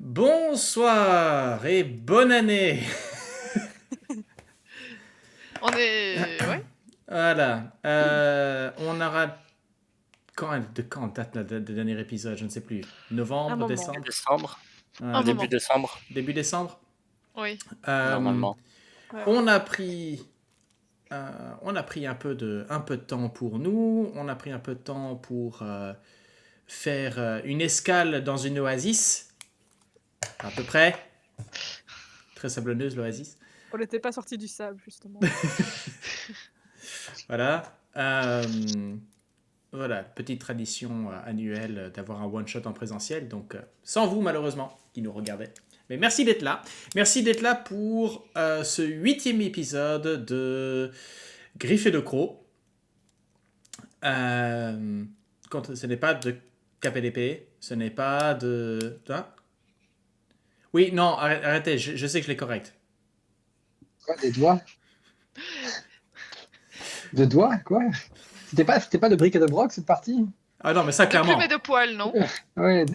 Bonsoir et bonne année. On est... Ouais. Voilà. On aura... Quand date le dernier épisode? Je ne sais plus. Un Novembre, moment. décembre? Décembre. Un Début moment. décembre, Début décembre? Oui. normalement. Ouais. On a pris... on a pris un peu de temps pour nous. On a pris un peu de temps pour faire une escale dans une oasis. À peu près. Très sablonneuse l'oasis. On n'était pas sorti du sable, justement. Voilà. Voilà, petite tradition annuelle d'avoir un one-shot en présentiel. Donc, sans vous, malheureusement, qui nous regardez. Mais merci d'être là. Merci d'être là pour ce 8e épisode de Griffes et de Crocs. Quand ce n'est pas de KPDP, ce n'est pas de... Hein? Oui, non, arrêtez, je sais que je l'ai correct. Quoi, des doigts? De doigts, quoi? C'était pas de briques et de broc, cette partie? Ah non, mais ça, De clairement. plumes et de poils, non? Ouais.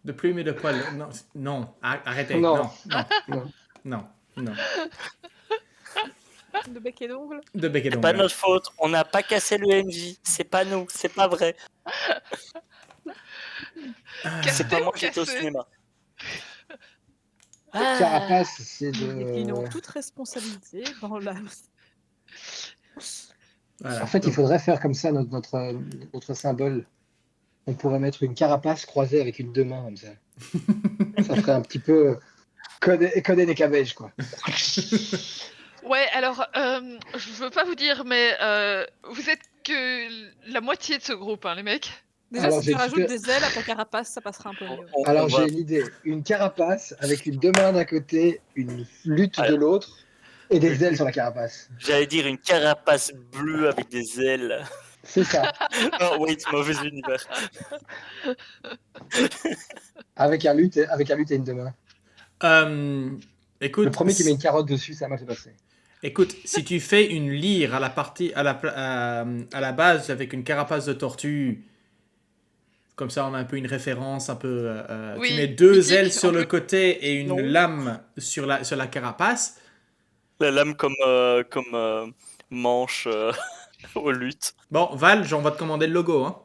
De plumes et de poils. Non, non, arrêtez. Non. Non, non, Non. non, non. De bec et d'ongles. De bec et C'est pas d'ongles. notre faute, on n'a pas cassé le MJ, c'est pas nous, c'est pas vrai. C'est pas moi qui étais au cassé. cinéma. Carapace, c'est Et qui n'ont de... toute responsabilité dans la... Voilà. En fait, il Donc, faudrait faire comme ça notre symbole. On pourrait mettre une carapace croisée avec une deux mains, comme ça. Ça ferait un petit peu coder des cabèges, quoi. Ouais, alors, je veux pas vous dire, mais vous êtes que la moitié de ce groupe, hein, les mecs. Déjà, Alors, si j'ai tu une rajoutes super- des ailes à ta carapace, ça passera un peu mieux. Alors, On j'ai va- une idée. Une carapace avec une deux mains d'un côté, une lutte de l'autre, et des ailes sur la carapace. J'allais dire une carapace bleue avec des ailes. C'est ça. Non, wait, mauvais univers. Avec un lutte et une deux mains. écoute, Le premier qui met une carotte dessus, ça m'a fait passer. écoute, si tu fais une lyre à la base avec une carapace de tortue, comme ça on a un peu une référence, un peu. Oui, tu mets deux mythique, ailes sur un le peu. côté et une Non. lame sur la carapace. La lame comme manche aux luttes. Bon, Val, on va te commander le logo, hein.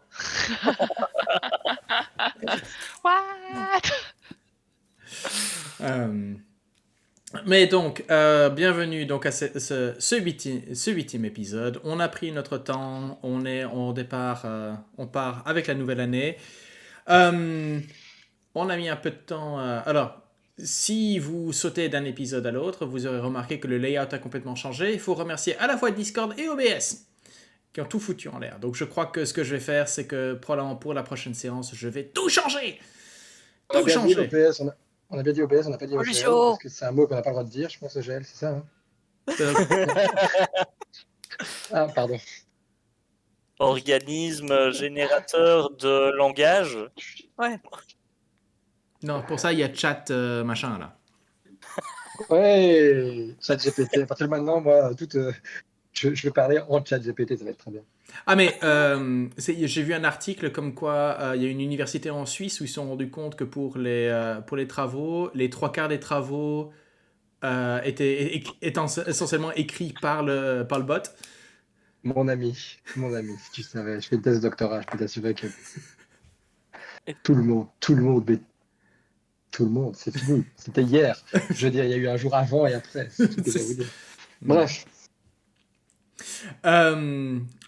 What? Mais donc, bienvenue donc à ce 8e épisode. On a pris notre temps, on part avec la nouvelle année. On a mis un peu de temps. Alors, si vous sautez d'un épisode à l'autre, vous aurez remarqué que le layout a complètement changé. Il faut remercier à la fois Discord et OBS qui ont tout foutu en l'air. Donc je crois que ce que je vais faire, c'est que probablement pour la prochaine séance, je vais tout changer. On a Tout bien dit changer. OBS, on a bien dit OBS, on n'a pas dit OGL, Solution. parce que c'est un mot qu'on n'a pas le droit de dire, je pense, OGL, c'est ça, hein? Ah, pardon. Organisme générateur de langage. Ouais. Non, pour ça, il y a chat machin là. Ouais, ChatGPT. À partir de maintenant, moi, je vais parler en ChatGPT, ça va être très bien. Ah mais j'ai vu un article comme quoi il y a une université en Suisse où ils se sont rendus compte que pour les travaux, les 3/4 des travaux étaient essentiellement écrits par le bot. Mon ami, si tu savais, je fais une thèse de doctorat, je peux t'assurer que tout le monde, c'est fini. C'était hier. Je veux dire, il y a eu un jour avant et après. C'est tout ce que j'ai à vous dire. Bref.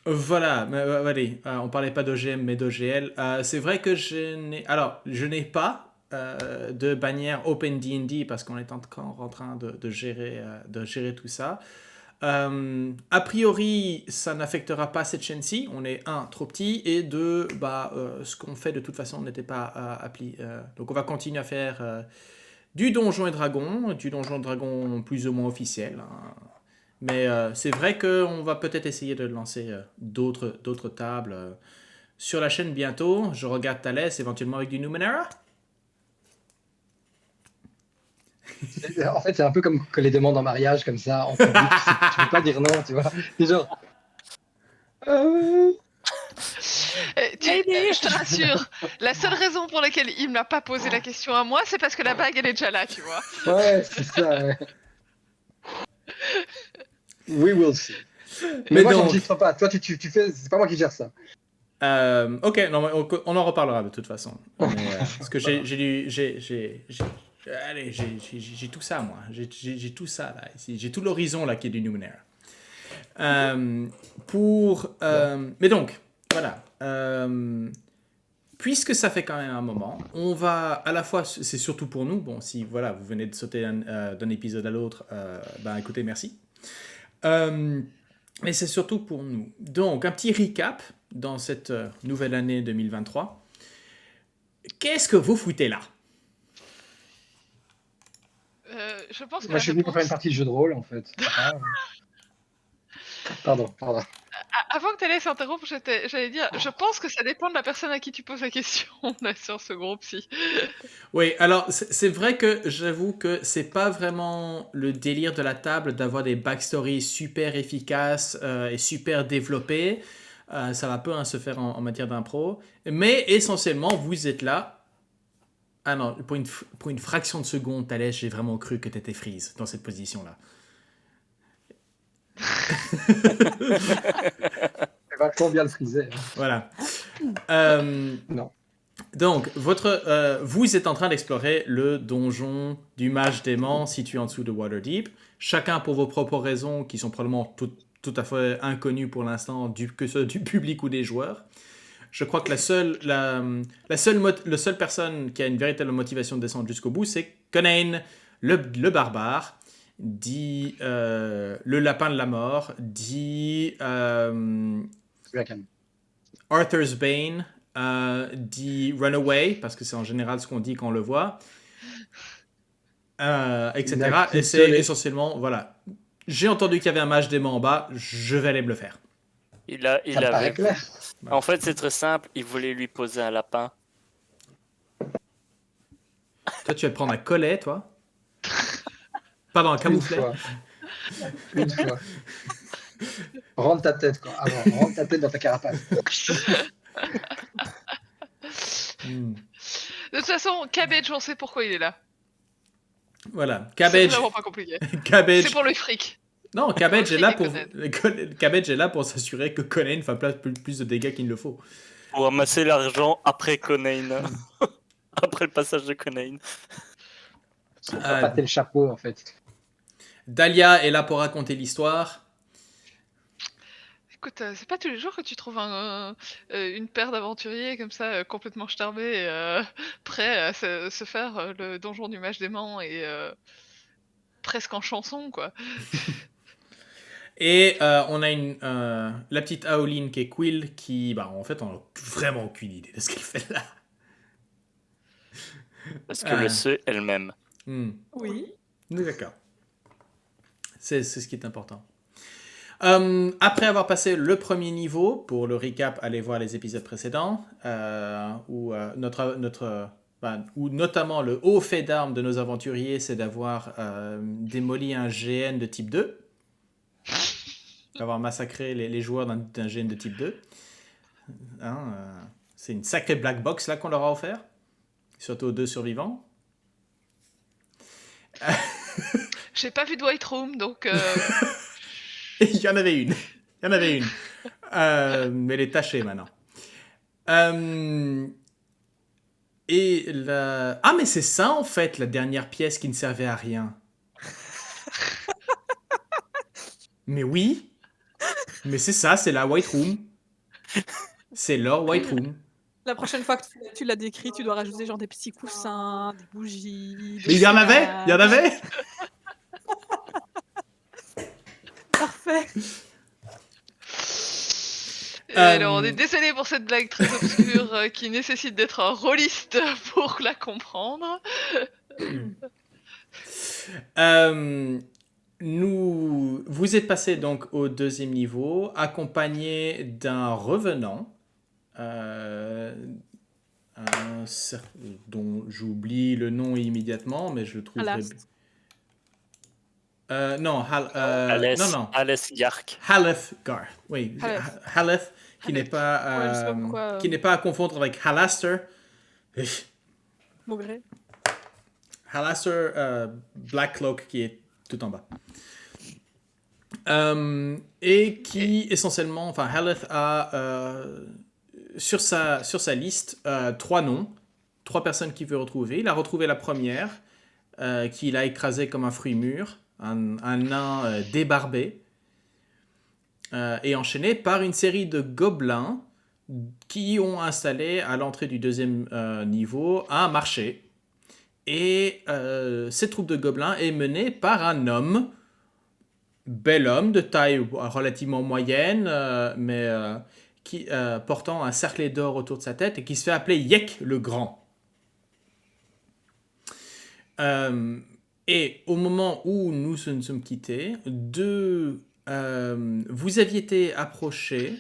Voilà, mais, allez, on parlait pas d'OGM mais d'OGL. C'est vrai que je n'ai pas de bannière OpenDND parce qu'on est encore en train de gérer tout ça. A priori, ça n'affectera pas cette chaîne-ci. On est trop petit et ce qu'on fait de toute façon n'était pas appli. Donc on va continuer à faire du Donjon et Dragon plus ou moins officiel. Hein. Mais c'est vrai qu'on va peut-être essayer de lancer d'autres tables sur la chaîne bientôt. Je regarde Thalès, éventuellement avec du Numenera. En fait, c'est un peu comme que les demandes en mariage, comme ça, en public, tu peux pas dire non, tu vois. C'est genre... Je te rassure, la seule raison pour laquelle il me l'a pas posé la question à moi, c'est parce que la bague, elle est déjà là, tu vois. Ouais, c'est ça, ouais. We will see. Mais moi, donc- j'enregistre pas. Toi, tu fais... C'est pas moi qui gère ça. Ok, non, mais on en reparlera de toute façon. Parce que j'ai tout ça, moi. J'ai tout ça, là. Ici. J'ai tout l'horizon, là, qui est du Numenera. Mais donc, voilà. Puisque ça fait quand même un moment, on va à la fois, c'est surtout pour nous, bon, si voilà, vous venez de sauter d'un épisode à l'autre, ben écoutez, merci. Mais c'est surtout pour nous. Donc, un petit recap dans cette nouvelle année 2023. Qu'est-ce que vous foutez là? Je pense que Moi, la je suis venu pour faire une réponse... partie de jeu de rôle, en fait. Pardon. Avant que tu laisses interrompre, j'allais dire, je pense que ça dépend de la personne à qui tu poses la question là, sur ce groupe-ci. Oui, alors c'est vrai que j'avoue que c'est pas vraiment le délire de la table d'avoir des backstories super efficaces et super développées. Ça va peu se faire en matière d'impro. Mais essentiellement, vous êtes là. Ah non, pour une fraction de seconde, Thalès, j'ai vraiment cru que tu étais freeze dans cette position-là. Elle va trop bien le friser. Voilà. Non. Donc, vous êtes en train d'explorer le donjon du mage démon situé en dessous de Waterdeep. Chacun pour vos propres raisons qui sont probablement tout à fait inconnues pour l'instant, que ce soit du public ou des joueurs. Je crois que la seule personne qui a une véritable motivation de descendre jusqu'au bout, c'est Conain, le barbare, dit le lapin de la mort, dit Arthur's Bane, dit Runaway, parce que c'est en général ce qu'on dit quand on le voit, etc. Et c'est essentiellement, voilà. J'ai entendu qu'il y avait un mage démon en bas, je vais aller me le faire. Ça me paraît clair. En fait, c'est très simple. Il voulait lui poser un lapin. Toi, tu vas te prendre un collet, toi? Pardon, un camouflet? Une fois. Rentre ta tête, quoi. Avant, rentre ta tête dans ta carapace. De toute façon, Cabbage, on sait pourquoi il est là. Voilà, C'est Cabbage. vraiment pas compliqué. Cabbage. C'est pour le fric. Non, Cabbage est là pour Conan. Cabbage est là pour s'assurer que Conan fasse plus de dégâts qu'il ne le faut. Pour amasser l'argent après Conan. Après le passage de Conan. Pâter le chapeau, en fait. Dahlia est là pour raconter l'histoire. Écoute, c'est pas tous les jours que tu trouves une paire d'aventuriers comme ça, complètement starbés, prêts à se faire le donjon du mage démon et presque en chanson, quoi. Et on a la petite Aoline qui est Quill qui, bah, en fait, on n'a vraiment aucune idée de ce qu'elle fait là. Parce que le sait elle-même. Oui. D'accord. C'est ce qui est important. Après avoir passé le premier niveau, pour le recap, allez voir les épisodes précédents, où notamment le haut fait d'armes de nos aventuriers, c'est d'avoir démoli un GN de type 2, d'avoir massacré les joueurs d'un GN de type 2. C'est une sacrée black box là qu'on leur a offert, surtout aux 2 survivants. J'ai pas vu de White Room, donc... Il y en avait une. Mais elle est tachée maintenant. Ah, mais c'est ça en fait, la dernière pièce qui ne servait à rien. Mais oui. Mais c'est ça, c'est la White Room. C'est leur White Room. La prochaine fois que tu l'as décrit, tu dois rajouter genre des petits coussins, des bougies. Mais il y en avait. Parfait. Alors, on est désolé pour cette blague très obscure qui nécessite d'être un rôliste pour la comprendre. Vous êtes passé donc au 2e niveau, accompagné d'un revenant, dont j'oublie le nom immédiatement, mais je le trouverai. Non, Aleth Gark. Haleth Garth. Oui, Haleth, qui n'est pas, Ouais, je sais pas pourquoi, qui n'est pas à confondre avec Halaster. Maugré. Halaster Black Cloak qui est tout en bas. Et qui essentiellement, enfin Haleth a sur sa liste 3 noms, 3 personnes qu'il veut retrouver. Il a retrouvé la première, qu'il a écrasée comme un fruit mûr, un nain débarbé, et enchaîné par une série de gobelins qui ont installé à l'entrée du deuxième niveau un marché. Et cette troupe de gobelins est menée par un homme, bel homme de taille relativement moyenne, mais portant un cerclet d'or autour de sa tête et qui se fait appeler Yek le Grand. Et au moment où nous nous sommes quittés, vous aviez été approchés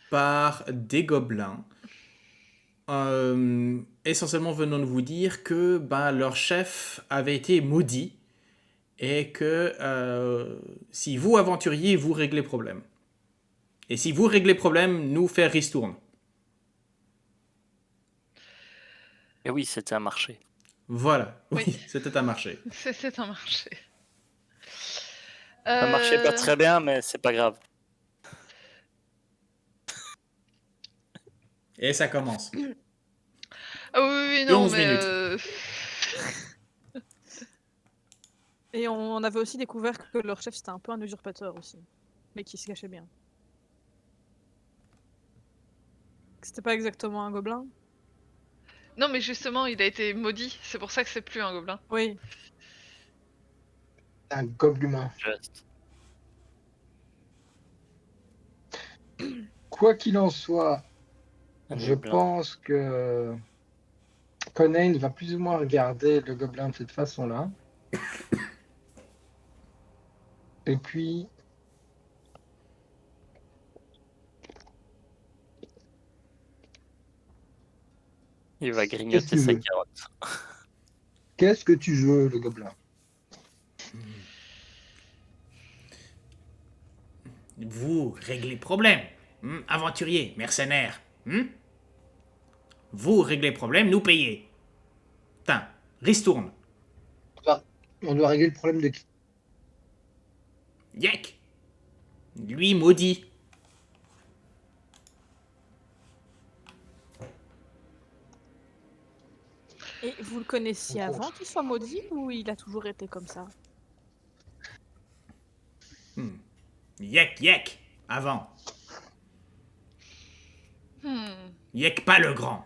par des gobelins, essentiellement venant de vous dire que leur chef avait été maudit et que si vous aventuriez, vous réglez le problème. Et si vous réglez le problème, nous faire ristourne. Et oui, c'était un marché. Voilà, oui, Oui. c'était un marché. C'est un marché. Ça marchait pas très bien, mais c'est pas grave. Et ça commence. Ah oui, non, 11 mais... minutes. Et on avait aussi découvert que leur chef c'était un peu un usurpateur aussi, mais qui se cachait bien. C'était pas exactement un gobelin. Non, mais justement, il a été maudit. C'est pour ça que c'est plus un gobelin. Oui. Un gobelin. Juste. Quoi qu'il en soit, Un je gobelin. pense que Conan va plus ou moins regarder le gobelin de cette façon-là. Et puis, Il va Qu'est-ce grignoter que sa tu veux carotte. qu'est-ce que tu veux, le gobelin? Vous réglez le problème. Aventurier, mercenaire. Vous réglez le problème, nous payez. Putain, ristourne. On doit régler le problème de qui? Yek. Lui maudit. Et vous le connaissiez avant qu'il soit maudit ou il a toujours été comme ça? Yek. Avant. Hmm. Yek pas le grand.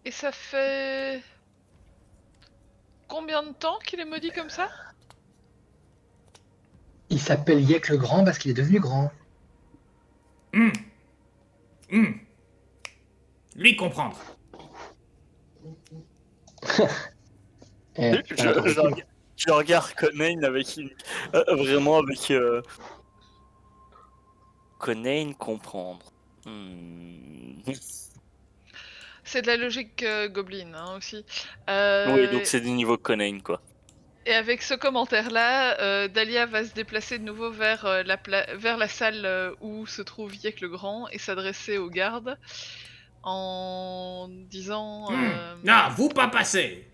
Et ça fait... Combien de temps qu'il est maudit comme ça? Il s'appelle Yek le Grand parce qu'il est devenu grand. Lui comprendre. Eh, Je regarde Conan avec une... vraiment avec... Conan comprendre. C'est de la logique goblin hein, aussi. Oui, donc c'est du niveau Conan, quoi. Et avec ce commentaire-là, Dahlia va se déplacer de nouveau vers, vers la salle où se trouve Yek le Grand et s'adresser aux gardes en disant Non, vous pas passer.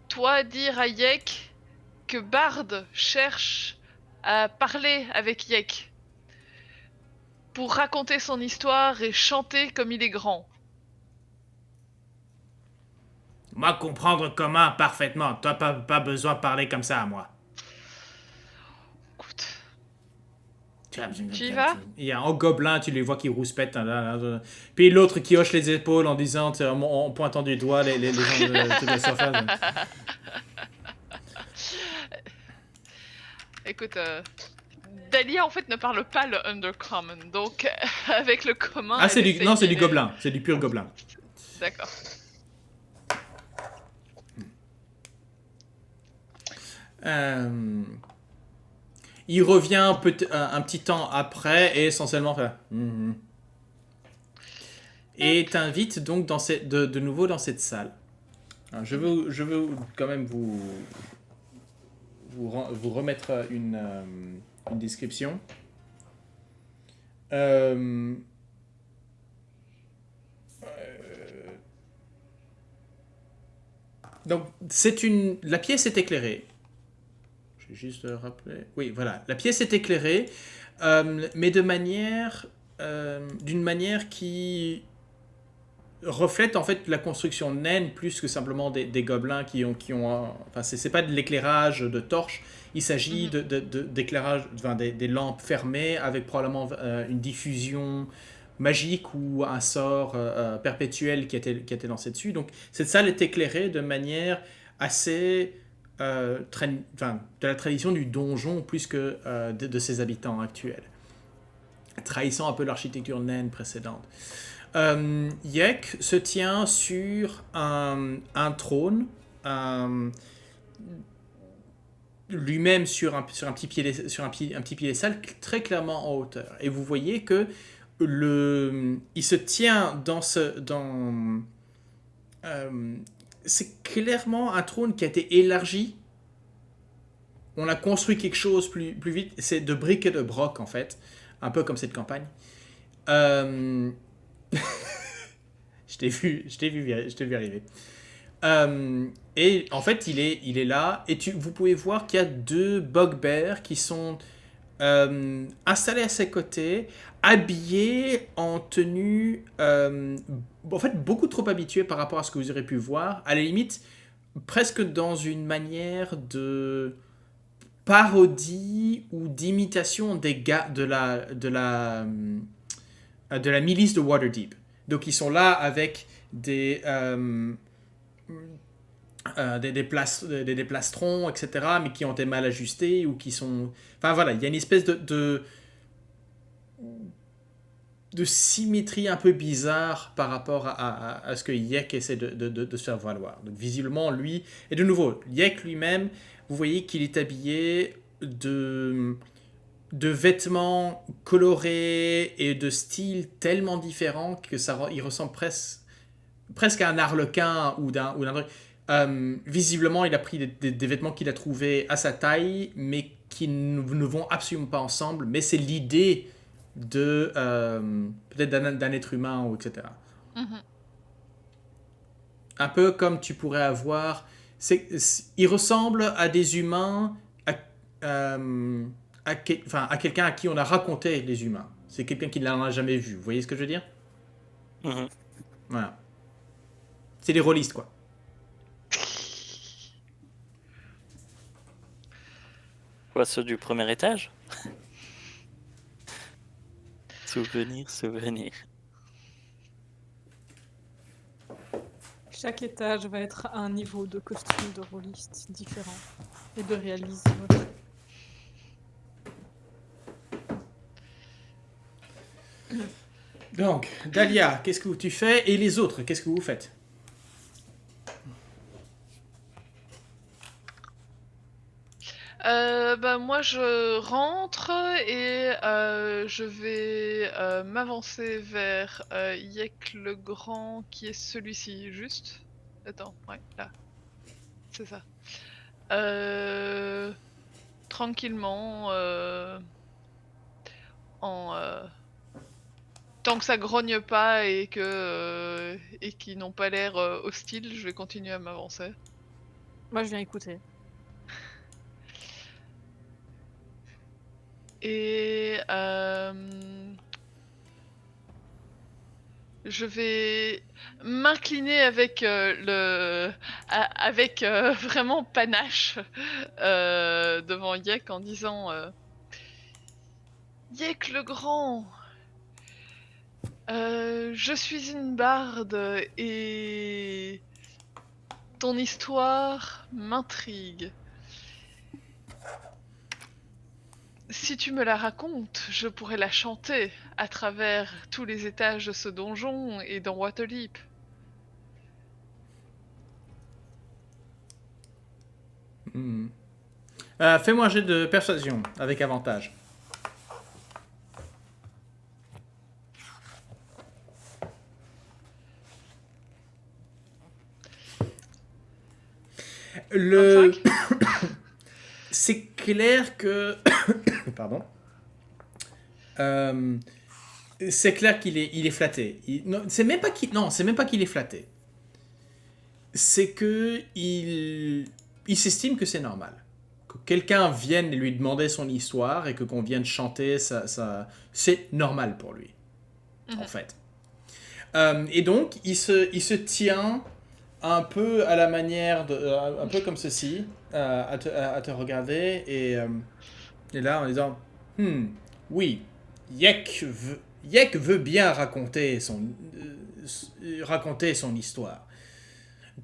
toi dire à Yek que Bard cherche à parler avec Yek pour raconter son histoire et chanter comme il est grand. Moi comprendre comment parfaitement. Toi pas besoin de parler comme ça à moi. Écoute, Tu y vas? Il y a un gobelin, tu les vois qui rouspètent. Puis l'autre qui hoche les épaules en disant, en pointant du doigt les gens de la surface. Écoute, Dahlia en fait ne parle pas le Undercommon, donc avec le commun. Ah, c'est elle du... essaye Non, c'est du de- gobelin. C'est du pur gobelin. D'accord. Il revient un petit temps après et essentiellement fait... Et t'invite donc de nouveau dans cette salle. Alors, je veux quand même vous remettre une description. Euh, donc, la pièce est éclairée. Je vais juste rappeler. Oui, voilà. La pièce est éclairée, mais d'une manière qui reflète en fait la construction naine plus que simplement des gobelins enfin, c'est pas de l'éclairage de torches. Il s'agit d'éclairage, enfin, des lampes fermées avec probablement une diffusion magique ou un sort perpétuel qui était lancé dessus. Donc cette salle est éclairée de manière assez enfin, de la tradition du donjon plus que de ses habitants actuels, trahissant un peu l'architecture naine précédente. Yek se tient sur un trône, lui-même sur un petit piédestal très clairement en hauteur. Et vous voyez que il se tient c'est clairement un trône qui a été élargi. On a construit quelque chose plus vite. C'est de briques et de broc, en fait. Un peu comme cette campagne. Je t'ai vu arriver. Et en fait, il est là. Et vous pouvez voir qu'il y a 2 bugbears qui sont installés à ses côtés, habillés en tenue... en fait, beaucoup trop habitués par rapport à ce que vous aurez pu voir. À la limite, presque dans une manière de parodie ou d'imitation des gars de la milice de Waterdeep. Donc ils sont là avec des plastrons, etc., mais qui ont été mal ajustés ou qui sont... Enfin voilà, il y a une espèce de symétrie un peu bizarre par rapport à ce que Yek essaie de se faire valoir. Donc visiblement, lui... Et de nouveau, Yek lui-même, vous voyez qu'il est habillé de vêtements colorés et de styles tellement différents que il ressemble presque à un arlequin ou d'un truc. Visiblement, il a pris des vêtements qu'il a trouvés à sa taille, mais qui ne vont absolument pas ensemble. Mais c'est l'idée de peut-être d'un être humain ou etc. Un peu comme tu pourrais avoir... il ressemble à des humains, à quelqu'un à qui on a raconté les humains. C'est quelqu'un qui ne l'en a jamais vu. Vous voyez ce que je veux dire? Voilà. C'est les rôlistes, quoi. Quoi, ceux du premier étage? Souvenir. Chaque étage va être un niveau de costume de rôliste différent et de réalisme. Donc, Dahlia, qu'est-ce que tu fais? Et les autres, qu'est-ce que vous faites? Moi je rentre et je vais m'avancer vers Yek le Grand qui est celui-ci juste. Attends, ouais, là. C'est ça. Tranquillement tant que ça grogne pas et qu'ils n'ont pas l'air hostiles, je vais continuer à m'avancer. Moi, je viens écouter. Et je vais m'incliner avec vraiment panache devant Yek en disant Yek le Grand, je suis une barde et ton histoire m'intrigue. Si tu me la racontes, je pourrais la chanter à travers tous les étages de ce donjon et dans Waterdeep. Fais-moi un jet de persuasion avec avantage. C'est clair que... Pardon. c'est clair il est flatté. Non, c'est même pas qu'il est flatté. C'est que il s'estime que c'est normal. Que quelqu'un vienne lui demander son histoire et que qu'on vienne chanter, c'est normal pour lui, en fait. Et donc, il se tient un peu à la manière un peu comme ceci, à te regarder et là en disant, oui, Yek veut bien raconter son histoire.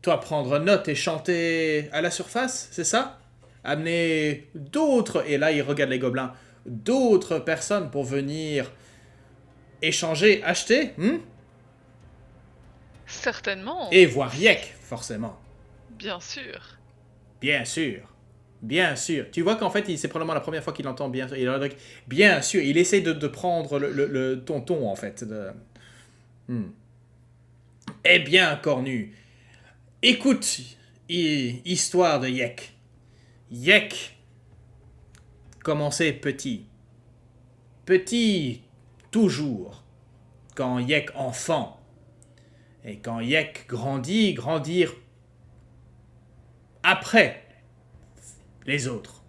Toi, prendre note et chanter à la surface, c'est ça? Amener d'autres, et là il regarde les gobelins, d'autres personnes pour venir échanger, acheter, Certainement. et voir Yek, forcément. Bien sûr. Bien sûr. Bien sûr. Tu vois qu'en fait, c'est probablement la première fois qu'il entend bien sûr. Bien sûr, il essaie de prendre le ton, en fait. Eh bien, Cornu, écoute, histoire de Yek. Yek commençait petit. Petit, toujours. Quand Yek enfant. Et quand Yek grandir après les autres.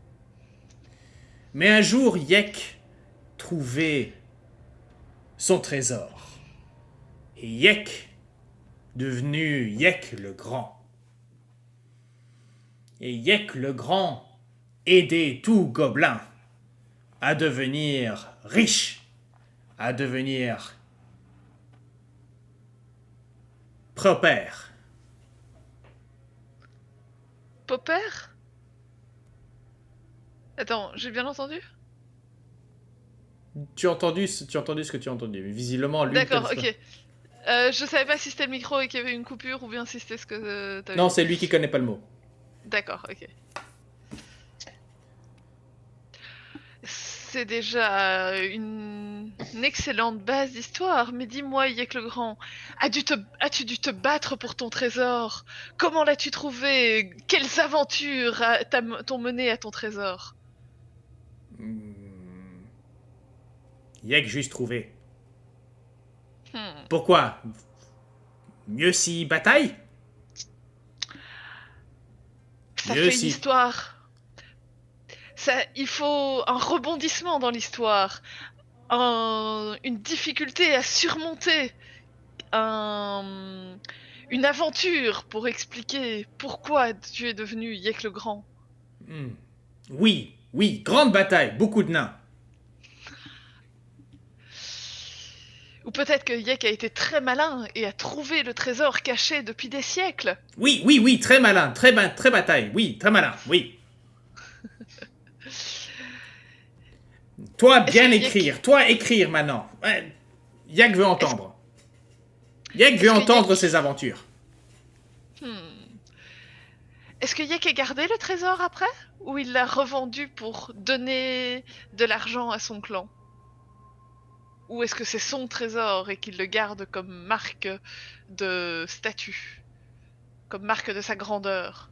Mais un jour, Yek trouvait son trésor. Et Yek, devenu Yek le Grand. Et Yek le Grand aidait tout gobelin à devenir riche, à devenir prospère. Popper? Attends, j'ai bien entendu? Tu as entendu ce que tu as entendu. Visiblement, lui... D'accord, ok. Je savais pas si c'était le micro et qu'il y avait une coupure ou bien si c'était ce que t'avais Non, dit. c'est lui qui connaît pas le mot. D'accord, ok. C'est déjà une excellente base d'histoire, mais dis-moi, Yek le Grand, as-tu dû te battre pour ton trésor? Comment l'as-tu trouvé? Quelles aventures t'ont mené à ton trésor? Yek juste trouvé. Hmm. Pourquoi? Mieux si bataille? Ça Mieux fait une si... histoire. Il faut un rebondissement dans l'histoire, une difficulté à surmonter, une aventure pour expliquer pourquoi tu es devenu Yek le Grand. Oui, grande bataille, beaucoup de nains. Ou peut-être que Yek a été très malin et a trouvé le trésor caché depuis des siècles. Oui, très malin, très bataille, oui, très malin, oui. Toi, bien écrire, toi écrire maintenant. Ouais, Yak veut entendre. Yak veut entendre ses aventures. Est-ce que Yek a gardé le trésor après? Ou il l'a revendu pour donner de l'argent à son clan? Ou est-ce que c'est son trésor et qu'il le garde comme marque de statut? Comme marque de sa grandeur?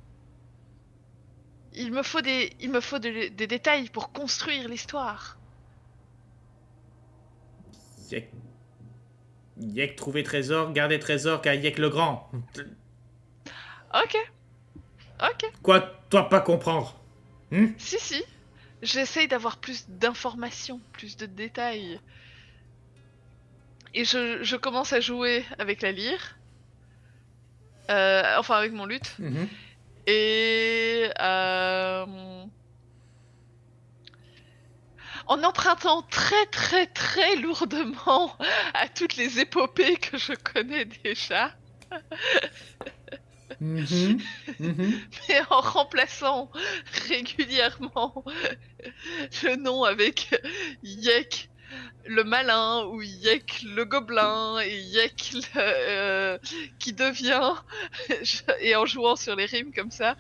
Il me faut des détails pour construire l'histoire. Yek trouver trésor, garder trésor car Yek le Grand. Ok. Quoi, toi pas comprendre? Si. J'essaye d'avoir plus d'informations, plus de détails. Et je commence à jouer avec la lyre. Enfin, avec mon luth. Et... en empruntant très lourdement à toutes les épopées que je connais déjà. Mais en remplaçant régulièrement le nom avec Yek le malin ou Yek le gobelin et Yek qui devient et en jouant sur les rimes comme ça,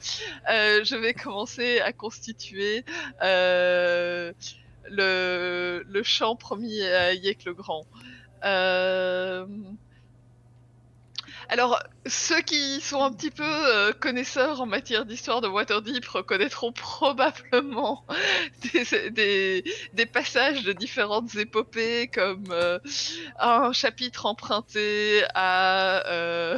je vais commencer à constituer le chant promis à Yek le grand. Alors, ceux qui sont un petit peu connaisseurs en matière d'histoire de Waterdeep reconnaîtront probablement des passages de différentes épopées, comme un chapitre emprunté à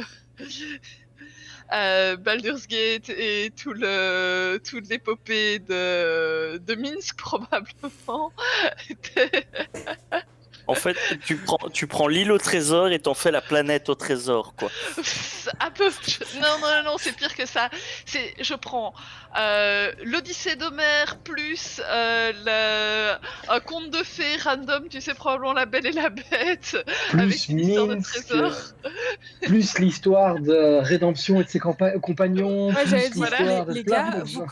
Baldur's Gate et toute l'épopée de Minsk, probablement. En fait, tu prends l'île au trésor et t'en fais la planète au trésor, quoi. Un peu. Non, c'est pire que ça. Je prends l'Odyssée d'Homère plus un conte de fées random, tu sais, probablement La Belle et la Bête, avec Plus une histoire de Minsk, trésor. plus l'histoire de Rédemption et de ses compagnons, Ouais, plus j'allais dire, l'histoire de les plein gars, d'autres gens.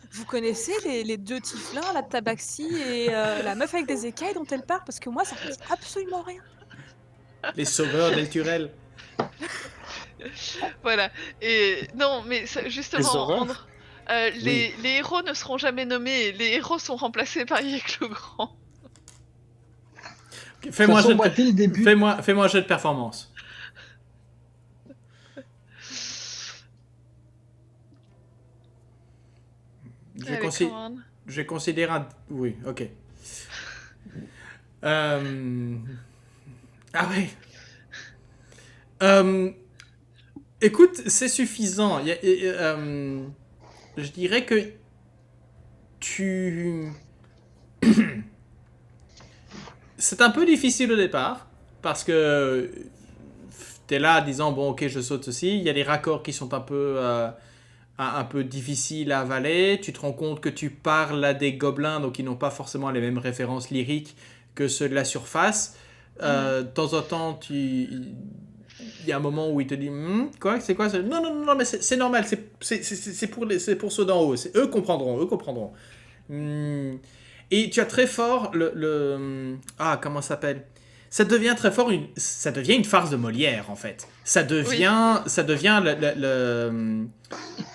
vous connaissez les deux tieflins, la tabaxi et la meuf avec des écailles dont elle parle? Parce que moi, ça me dit absolument rien. Les sauveurs d'Elturel. Voilà. Et non, mais justement, Les horreurs. les héros ne seront jamais nommés. Les héros sont remplacés par Yek le Grand. Fais-moi un façon, jeu moi, dès le début- fais-moi un jeu de performance. Allez, come on. Je considère un... Oui, ok. Ah ouais. Écoute, c'est suffisant. Je dirais que tu... C'est un peu difficile au départ, parce que t'es là disant, bon ok, je saute ceci. Il y a des raccords qui sont un peu difficiles à avaler. Tu te rends compte que tu parles à des gobelins, donc ils n'ont pas forcément les mêmes références lyriques que ceux de la surface. De temps en temps, il y a un moment où il te dit quoi, c'est quoi ça? Non, mais c'est normal, c'est pour ceux d'en haut, eux comprendront. Et tu as très fort comment ça s'appelle? Ça devient très fort, ça devient une farce de Molière en fait. Ça devient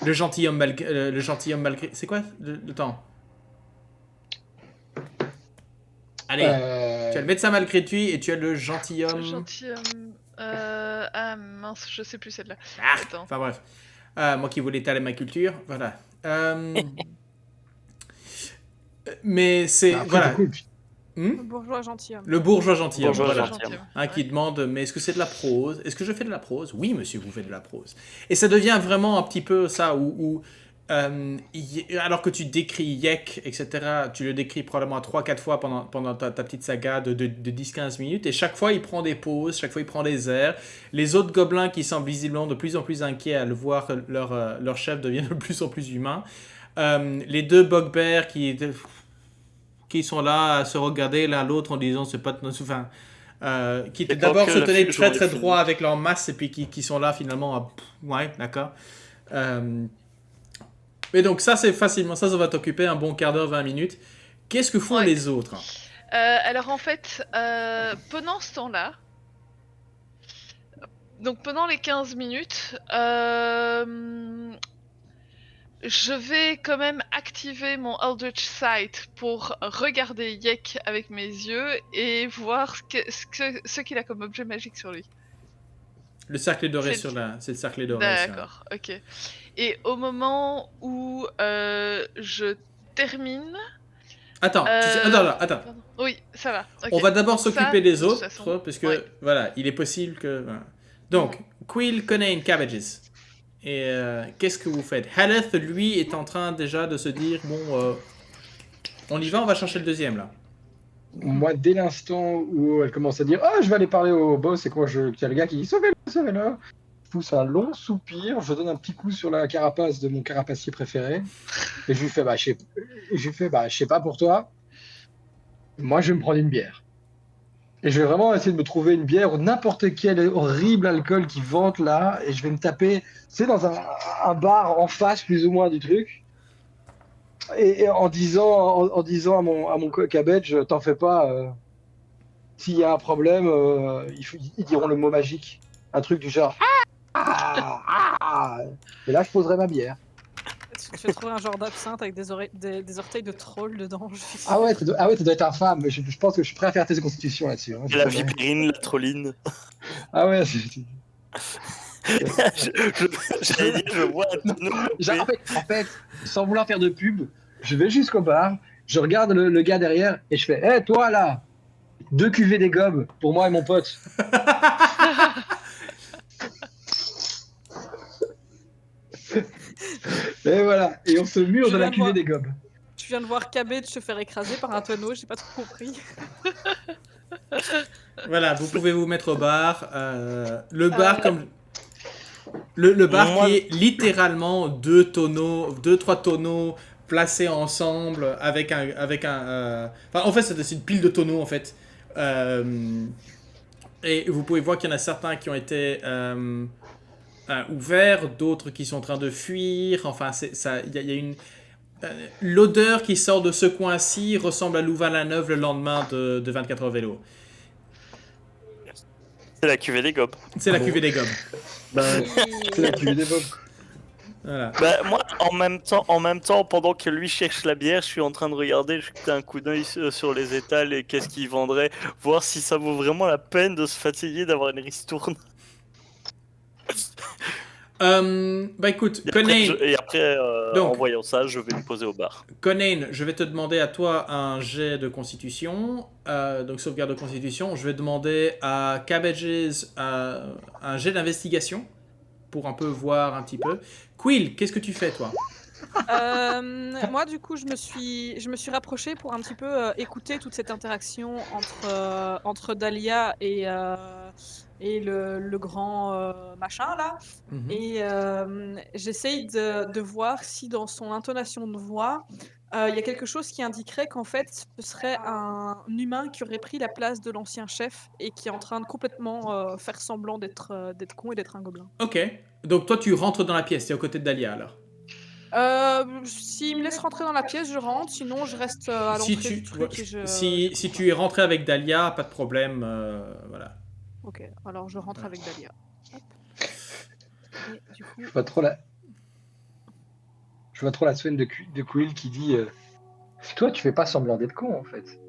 le gentilhomme malgré. C'est quoi le temps? Allez, tu as le médecin malgré lui et tu as le gentilhomme. Le gentilhomme. Ah mince, je sais plus celle-là. Attends. Enfin bref. Moi qui voulais étaler ma culture, voilà. Mais c'est. Après, Voilà. du coup, Le bourgeois gentilhomme. Le bourgeois gentilhomme. Bourgeois Voilà. gentilhomme. Qui demande, mais est-ce que c'est de la prose? Est-ce que je fais de la prose? Oui, monsieur, vous faites de la prose. Et ça devient vraiment un petit peu ça, alors que tu décris Yek, etc., tu le décris probablement 3-4 fois pendant ta petite saga de 10-15 minutes, et chaque fois il prend des pauses, chaque fois il prend des airs. Les autres gobelins qui semblent visiblement de plus en plus inquiets à le voir, leur chef devient de plus en plus humain. Les deux bugbears qui sont là à se regarder l'un l'autre en disant c'est pas... Enfin, qui d'abord se tenaient très très droit avec leur masse et puis qui sont là finalement ouais, d'accord. Mais donc ça c'est facilement, ça va t'occuper un bon quart d'heure, 20 minutes. Qu'est-ce que font les autres? Alors en fait, pendant ce temps-là, donc pendant les 15 minutes, je vais quand même activer mon Eldritch Sight pour regarder Yek avec mes yeux et voir ce qu'il a comme objet magique sur lui. Le cercle doré c'est le cercle doré. D'accord, ok. Et au moment où je termine... Attends. Pardon. Oui, ça va. Okay. On va d'abord s'occuper des autres, façon, parce que voilà, il est possible que... Voilà. Donc, Quill, Conain, Cabbages. Et qu'est-ce que vous faites? Haleth, lui, est en train déjà de se dire, bon, on y va, on va chercher le deuxième, là. Moi, dès l'instant où elle commence à dire « Ah, je vais aller parler au boss », et quoi, il y a le gars qui dit « Sauvez-le, sauvez-le », je pousse un long soupir, je donne un petit coup sur la carapace de mon carapacier préféré, et je lui fais je sais pas pour toi, moi, je vais me prendre une bière. Et je vais vraiment essayer de me trouver une bière ou n'importe quel horrible alcool qui vente là, et je vais me taper, c'est dans un bar en face plus ou moins du truc, et en disant à mon cabbage, t'en fais pas, s'il y a un problème, ils diront le mot magique, un truc du genre et là je poserai ma bière. Tu vas trouver un genre d'absinthe avec des orteils de troll dedans. Ah ouais, ça doit être infâme, mais je pense que je suis prêt à faire tes constitutions là-dessus. Hein, la viperine, la trolline. Ah ouais, J'allais dire, je vois un tonneau coupé. En fait, sans vouloir faire de pub, je vais jusqu'au bar, je regarde le gars derrière et je fais « Hé, toi là, 2 cuvées des gobes pour moi et mon pote. » Et voilà, et on se mure Je de la viens de cuvée voir. des gobes. Tu viens de voir Cabbage se faire écraser par un tonneau, j'ai pas trop compris. Voilà, vous pouvez vous mettre au bar. Le bar comme... Le bar Moi- qui est littéralement 2-3 tonneaux placés ensemble avec un... Enfin, en fait, c'est une pile de tonneaux, en fait. Et vous pouvez voir qu'il y en a certains qui ont été ouverts, d'autres qui sont en train de fuir. Enfin, il y a une... l'odeur qui sort de ce coin-ci ressemble à Louvain-la-Neuve le lendemain de 24 heures vélo. C'est la cuvée des gobes. C'est la cuvée des gobes. C'est la cuvée des gobes. Voilà. Bah, moi, en même temps, pendant que lui cherche la bière, je suis en train de regarder, je jette un coup d'œil sur les étals et qu'est-ce qu'il vendrait, voir si ça vaut vraiment la peine de se fatiguer d'avoir une ristourne. Bah écoute, Conan, Et après, Donc. en voyant ça, je vais me poser au bar. Conan, je vais te demander à toi un jet de constitution, donc sauvegarde de constitution. Je vais demander à Cabbages un jet d'investigation pour un peu voir un petit peu. Quill, qu'est-ce que tu fais toi? Moi, du coup, je me suis rapprochée pour un petit peu écouter toute cette interaction entre Dahlia et le grand machin là. Mhm. Et j'essaye de voir si dans son intonation de voix, il y a quelque chose qui indiquerait qu'en fait, ce serait un humain qui aurait pris la place de l'ancien chef et qui est en train de complètement faire semblant d'être con et d'être un gobelin. Ok, donc toi tu rentres dans la pièce, t'es aux côtés de Dahlia alors. S'il me laisse rentrer dans la pièce, je rentre. Sinon, je reste à Si l'entrée du truc et je... si tu es rentré avec Dahlia, pas de problème, voilà. Ok, alors je rentre avec Dahlia. Hop. Et du coup... Je vois trop la semaine de Quill qui dit toi, tu fais pas semblant d'être con en fait.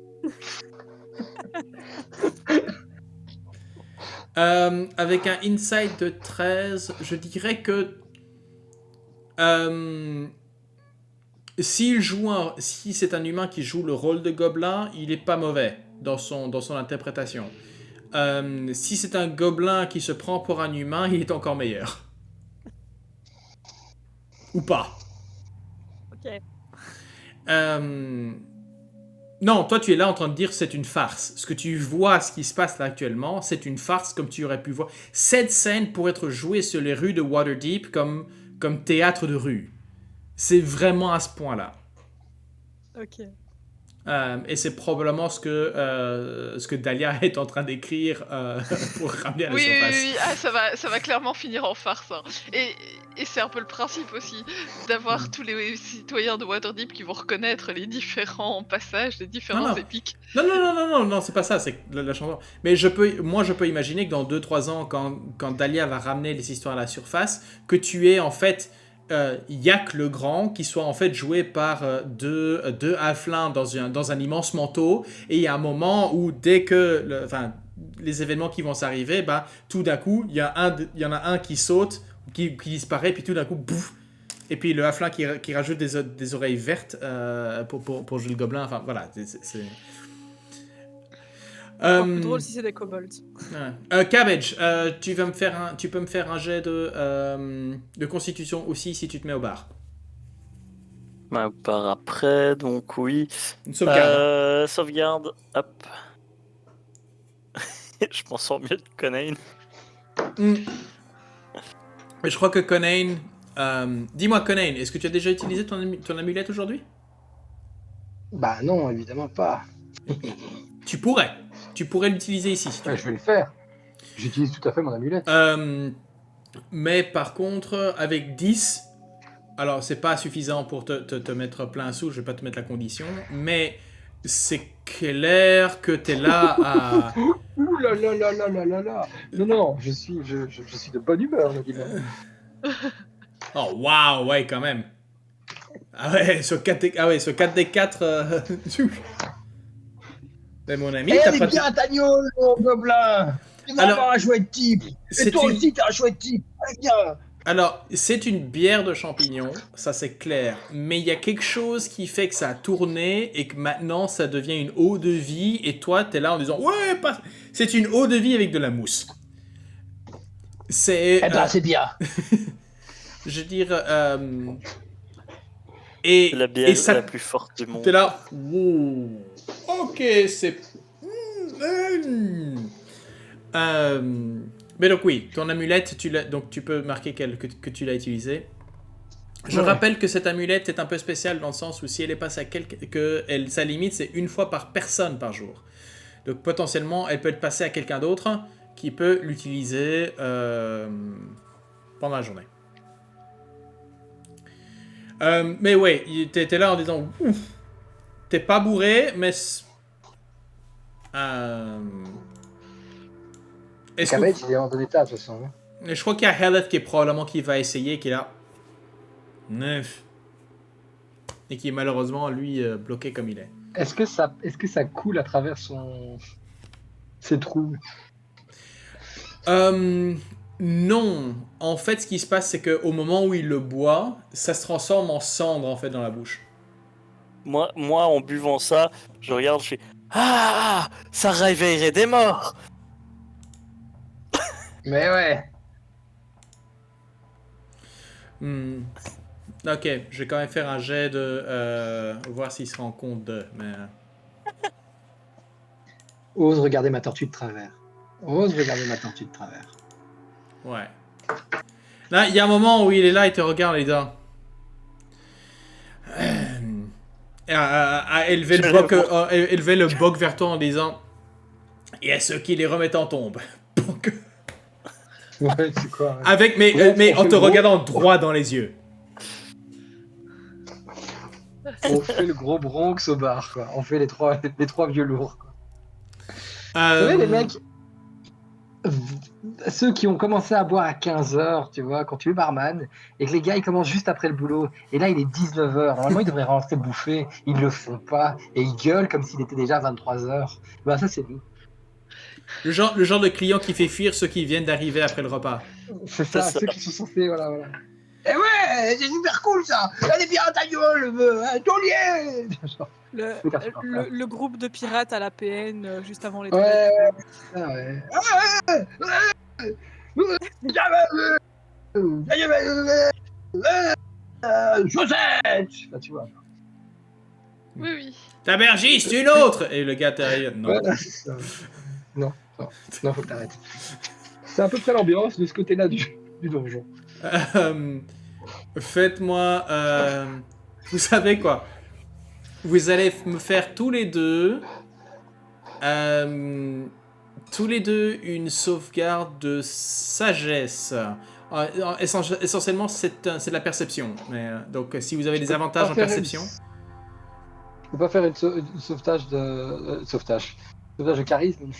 Avec un insight de 13, je dirais que si c'est un humain qui joue le rôle de gobelin, il est pas mauvais dans son interprétation. Si c'est un gobelin qui se prend pour un humain, il est encore meilleur. Ou pas. Ok. Non, toi tu es là en train de dire c'est une farce. Ce que tu vois, ce qui se passe là actuellement, c'est une farce comme tu aurais pu voir. Cette scène pourrait être jouée sur les rues de Waterdeep comme théâtre de rue. C'est vraiment à ce point-là. Ok. Et c'est probablement ce que Dahlia est en train d'écrire pour ramener à la Oui, oui, surface. oui. Ah, ça va clairement finir en farce. Hein. Et c'est un peu le principe aussi, d'avoir tous les citoyens de Waterdeep qui vont reconnaître les différents passages, les différents Non. épiques. Non, c'est pas ça, c'est la chanson. Mais moi, je peux imaginer que dans 2-3 ans, quand Dahlia va ramener les histoires à la surface, que tu aies en fait Yak le Grand qui soit en fait joué par deux halflings dans un immense manteau, et il y a un moment où dès que les événements qui vont s'arriver, bah, tout d'un coup, il y en a un qui saute, qui disparaît, puis tout d'un coup, bouf, et puis le halfling qui rajoute des oreilles vertes pour jouer le gobelin, enfin voilà, c'est... Encore plus drôle si c'est des kobolds. Ouais. Cabbage, tu peux me faire un jet de constitution aussi si tu te mets au bar. Bah, par après, donc oui. Une sauvegarde. Sauvegarde, hop. Je m'en sors mieux de Conan. Mais je crois que Conan... dis-moi Conan, est-ce que tu as déjà utilisé ton amulette aujourd'hui? Bah non, évidemment pas. Tu pourrais l'utiliser ici si tu veux. Je vais le faire. J'utilise tout à fait mon amulette. Mais par contre, avec 10, alors c'est pas suffisant pour te mettre plein sous, je vais pas te mettre la condition, mais c'est clair que t'es là à... Ouh là là là là là là là. Non, je suis de bonne humeur, le dimanche. Oh waouh, ouais quand même. Ah ouais, sur 4 des 4... Mais mon ami, Eh, t'as elle est pas... bien ta gnôle, mon gobelin. C'est Alors, vraiment un chouette type. Et c'est toi une- aussi, t'es un chouette type. Allez, viens. Alors, c'est une bière de champignons, ça c'est clair. Mais il y a quelque chose qui fait que ça a tourné et que maintenant ça devient une eau de vie. Et toi, t'es là en disant ouais, c'est une eau de vie avec de la mousse. C'est, Eh ben, c'est bien. je veux dire, C'est la bière et ça, la plus forte du monde. t'es là. Wow. Ok, c'est. Mais donc oui, ton amulette, donc tu peux marquer que tu l'as utilisée. Je Ouais. rappelle que cette amulette est un peu spéciale dans le sens où si elle est passée à sa limite c'est une fois par personne par jour. Donc potentiellement elle peut être passée à quelqu'un d'autre qui peut l'utiliser pendant la journée. Mais ouais, t'es là en disant ouf, t'es pas bourré, mais est-ce que Cabbage, il est en bon état, de toute façon. je crois qu'il y a Heleth qui va essayer, qui est là. 9. Et qui est malheureusement, lui, bloqué comme il est. Est-ce que ça coule à travers ses trous? Non. En fait, ce qui se passe, c'est qu'au moment où il le boit, ça se transforme en cendre, en fait, dans la bouche. Moi, en buvant ça, je regarde, je fais ah, ça réveillerait des morts. Mais ouais. Ok, je vais quand même faire un jet de... voir s'il se rend compte de... Mais... Ose regarder ma tortue de travers. Ose regarder ma tortue de travers. Ouais. Là, il y a un moment où il est là, il te regarde, les dents. À élever le boc vers toi en disant il y a ceux qui les remettent en tombe. Donc, Ouais, c'est quoi? Ouais. avec, Ouais, mais on en fait te le gros. regardant droit dans les yeux. On fait le gros Bronx au bar, quoi. On fait les trois vieux lourds, quoi. Vous savez, les mecs, ceux qui ont commencé à boire à 15h, tu vois, quand tu es barman, et que les gars, ils commencent juste après le boulot, et là, il est 19h. Normalement, ils devraient rentrer bouffer. Ils le font pas, et ils gueulent comme s'il était déjà 23h. Bah, ça, c'est nous. le genre de client qui fait fuir ceux qui viennent d'arriver après le repas. C'est ça, C'est ça. ceux qui sont censés, voilà. Eh ouais, c'est super cool, ça. Allez, viens, ta gueule, taulier. Le groupe de pirates à la PN juste avant les Ouais, toilettes. Chaussette. Bah, tu vois. Oui, oui. Tabergiste, une autre. Et le gars derrière. Non. Voilà, c'est ça. Non, faut que t'arrêtes. C'est à peu près l'ambiance de ce côté-là du donjon. Faites-moi. Vous savez quoi? Vous allez me faire tous les deux une sauvegarde de sagesse. Essentiellement, c'est de la perception. Mais, donc, si vous avez des avantages en perception. Je peux pas faire une sauvetage de. Sauvetage de charisme.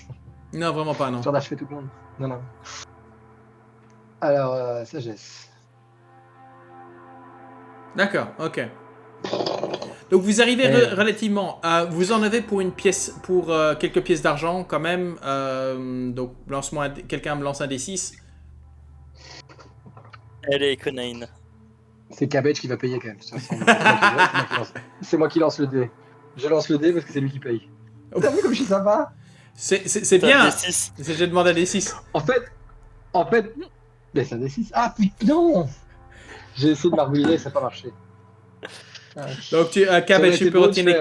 Non, vraiment pas, non. J'en achevé tout le monde. Non. Alors, sagesse. D'accord, ok. Donc vous arrivez relativement. Vous en avez pour quelques pièces d'argent quand même. Donc quelqu'un me lance un D6. Elle est Conane. C'est Cabbage qui va payer quand même. C'est moi qui lance le dé. Je lance le dé parce que c'est lui qui paye. T'as vu comme je suis sympa? C'est bien. D6. J'ai demandé un D6. En fait. Mais c'est un D6. Ah putain! J'ai essayé de m'arbouiller, ça n'a pas marché. Donc Cabbage, tu peux retenir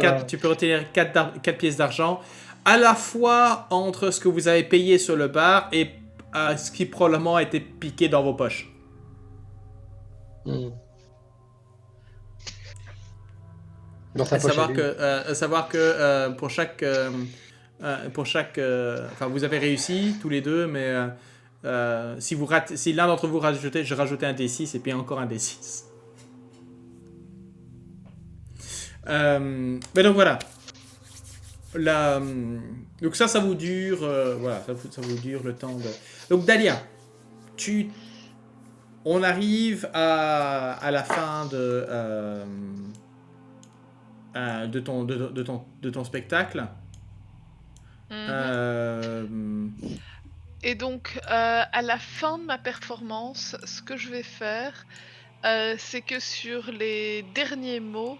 4 pièces d'argent. À la fois entre ce que vous avez payé sur le bar et ce qui probablement a été piqué dans vos poches. Dans sa À poche. savoir que pour chaque, enfin vous avez réussi tous les deux, mais si l'un d'entre vous rajoutait, je rajoutais un D6 et puis encore un D6. Mais donc voilà. Donc ça vous dure, voilà, ça vous dure le temps de. Donc Dahlia, on arrive à la fin de ton spectacle. Et donc, à la fin de ma performance, ce que je vais faire, c'est que sur les derniers mots,